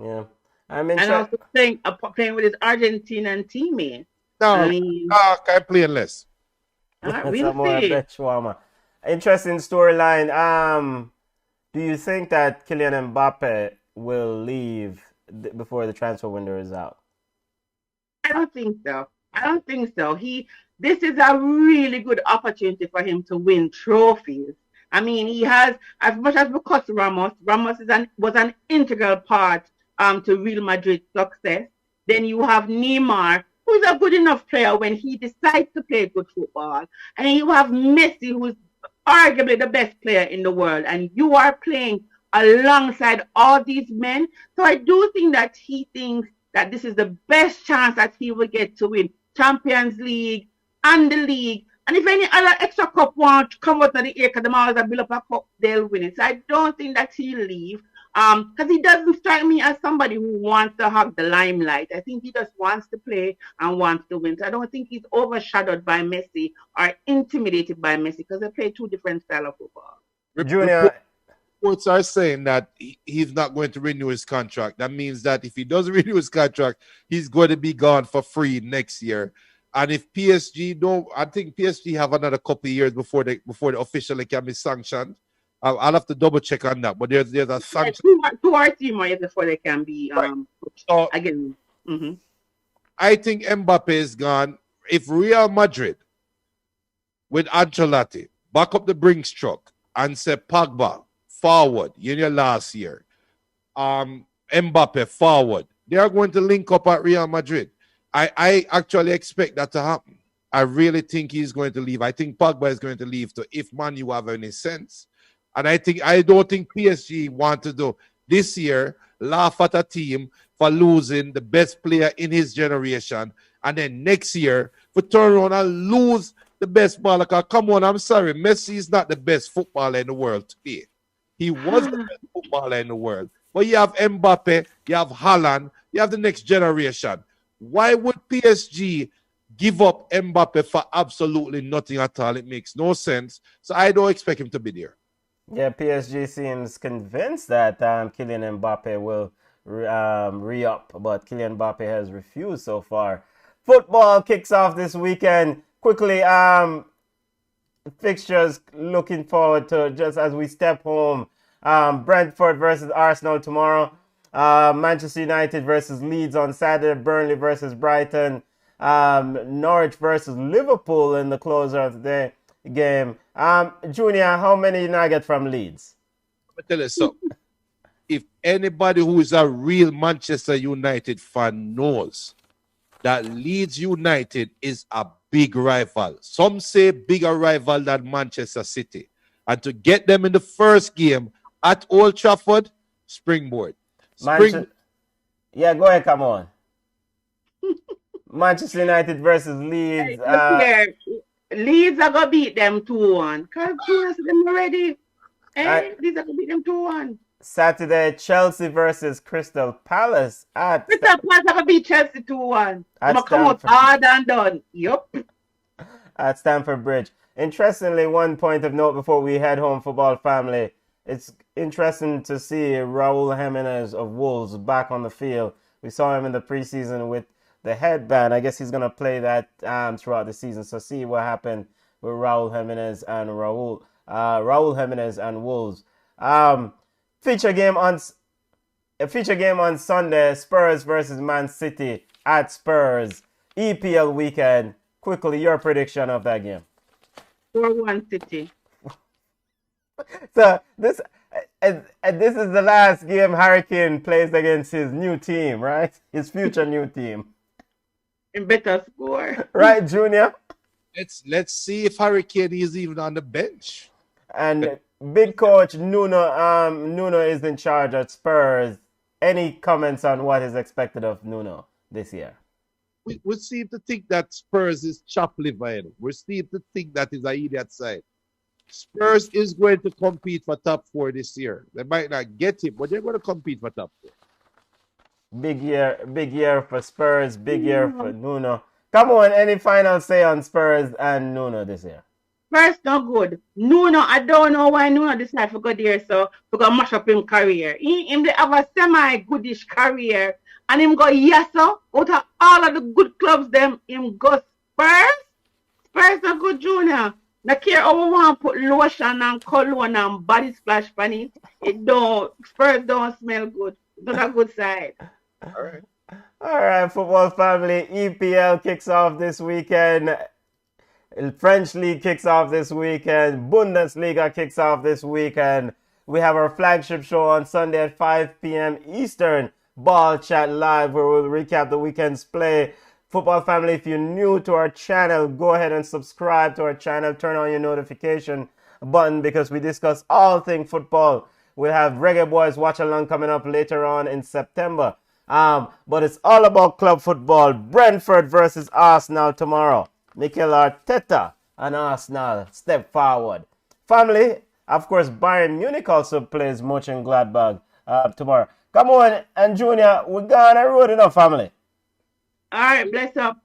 Yeah. I mean, And also playing with his Argentinian teammate. No, I'm playing less. We'll more see. bet shawarma. Interesting storyline. Do you think that Kylian Mbappe will leave before the transfer window is out? I don't think so. This is a really good opportunity for him to win trophies. I mean, he has, as much as because Ramos was an integral part to Real Madrid's success. Then you have Neymar, who is a good enough player when he decides to play good football. And you have Messi, who is arguably the best player in the world. And you are playing alongside all these men. So I do think that he thinks that this is the best chance that he will get to win Champions League and the league. And if any other extra cup want to come out of the air, because the Mars build up a cup, they'll win it. So I don't think that he'll leave. Because he doesn't strike me as somebody who wants to have the limelight. I think he just wants to play and wants to win. So I don't think he's overshadowed by Messi or intimidated by Messi because they play two different styles of football. Junior, reports are saying that he's not going to renew his contract. That means that if he doesn't renew his contract, he's going to be gone for free next year. And if PSG don't, I think PSG have another couple of years before they officially can be sanctioned. I'll have to double check on that. But there's a sanction. Two or 3 more years before they can be so, again. Mm-hmm. I think Mbappe is gone. If Real Madrid with Ancelotti back up the Brinks truck and say Pogba forward in your last year, Mbappe forward, they are going to link up at Real Madrid. I actually expect that to happen. I really think he's going to leave. I think Pogba is going to leave to if Man U have any sense. And I don't think PSG want to do this year, laugh at a team for losing the best player in his generation. And then next year, for turn around and lose the best baller. Come on, I'm sorry. Messi is not the best footballer in the world today. He was the best footballer in the world. But you have Mbappe, you have Haaland, you have the next generation. Why would PSG give up Mbappe for absolutely nothing at all? It makes no sense. So I don't expect him to be there. Yeah, PSG seems convinced that Kylian Mbappe will re-up, but Kylian Mbappe has refused so far. Football kicks off this weekend. Quickly, fixtures looking forward to just as we step home. Brentford versus Arsenal tomorrow. Manchester United versus Leeds on Saturday. Burnley versus Brighton. Norwich versus Liverpool in the closer of the game. Junior, how many you now get from Leeds? Let me tell you something. If anybody who is a real Manchester United fan knows that Leeds United is a big rival. Some say bigger rival than Manchester City. And to get them in the first game at Old Trafford, springboard. Yeah, go ahead, come on. Manchester United versus Leeds. Leeds are going to beat them 2-1. Because them already. Leeds are going to beat them 2-1. Saturday, Chelsea versus Crystal Palace. Crystal Palace are going to beat Chelsea 2-1. I'm going to come out hard and done. Yup. At Stamford Bridge. Interestingly, one point of note before we head home, football family. It's interesting to see Raul Jimenez of Wolves back on the field. We saw him in the preseason with the headband. I guess he's going to play that throughout the season. So see what happened with Raul Jimenez and Raul Jimenez and Wolves. Feature game on Sunday. Spurs versus Man City at Spurs. EPL weekend. Quickly, your prediction of that game. 4-1 City. So this is the last game Harry Kane plays against his new team, right? His future new team. And better score. Right, Junior? Let's see if Harry Kane is even on the bench. And big coach Nuno is in charge at Spurs. Any comments on what is expected of Nuno this year? We seem to think that Spurs is chopped liver. We seem to think that is an idiot side. Spurs is going to compete for top 4 this year. They might not get it, but they're going to compete for top 4. Big year for Spurs. Big year for Nuno. Come on, any final say on Spurs and Nuno this year? First, no good. Nuno, I don't know why Nuno decided to go there, so to go mash up him career. Him they have a semi-goodish career, and him go yes, so out of all of the good clubs, them him go Spurs. Spurs are good, Junior. No care how we want to put lotion and cologne and body splash on it. It don't. Spurs don't smell good. It's not a good side. All right. All right, football family. EPL kicks off this weekend. French League kicks off this weekend. Bundesliga kicks off this weekend. We have our flagship show on Sunday at 5 p.m. Eastern, Ball Chat Live, where we'll recap the weekend's play. Football family, if you're new to our channel, go ahead and subscribe to our channel. Turn on your notification button because we discuss all things football. We'll have Reggae Boys Watch Along coming up later on in September. But it's all about club football. Brentford versus Arsenal tomorrow. Mikel Arteta and Arsenal step forward. Family, of course, Bayern Munich also plays Mönchengladbach tomorrow. Come on, and Junior, we're gonna road enough, family. All right, bless up.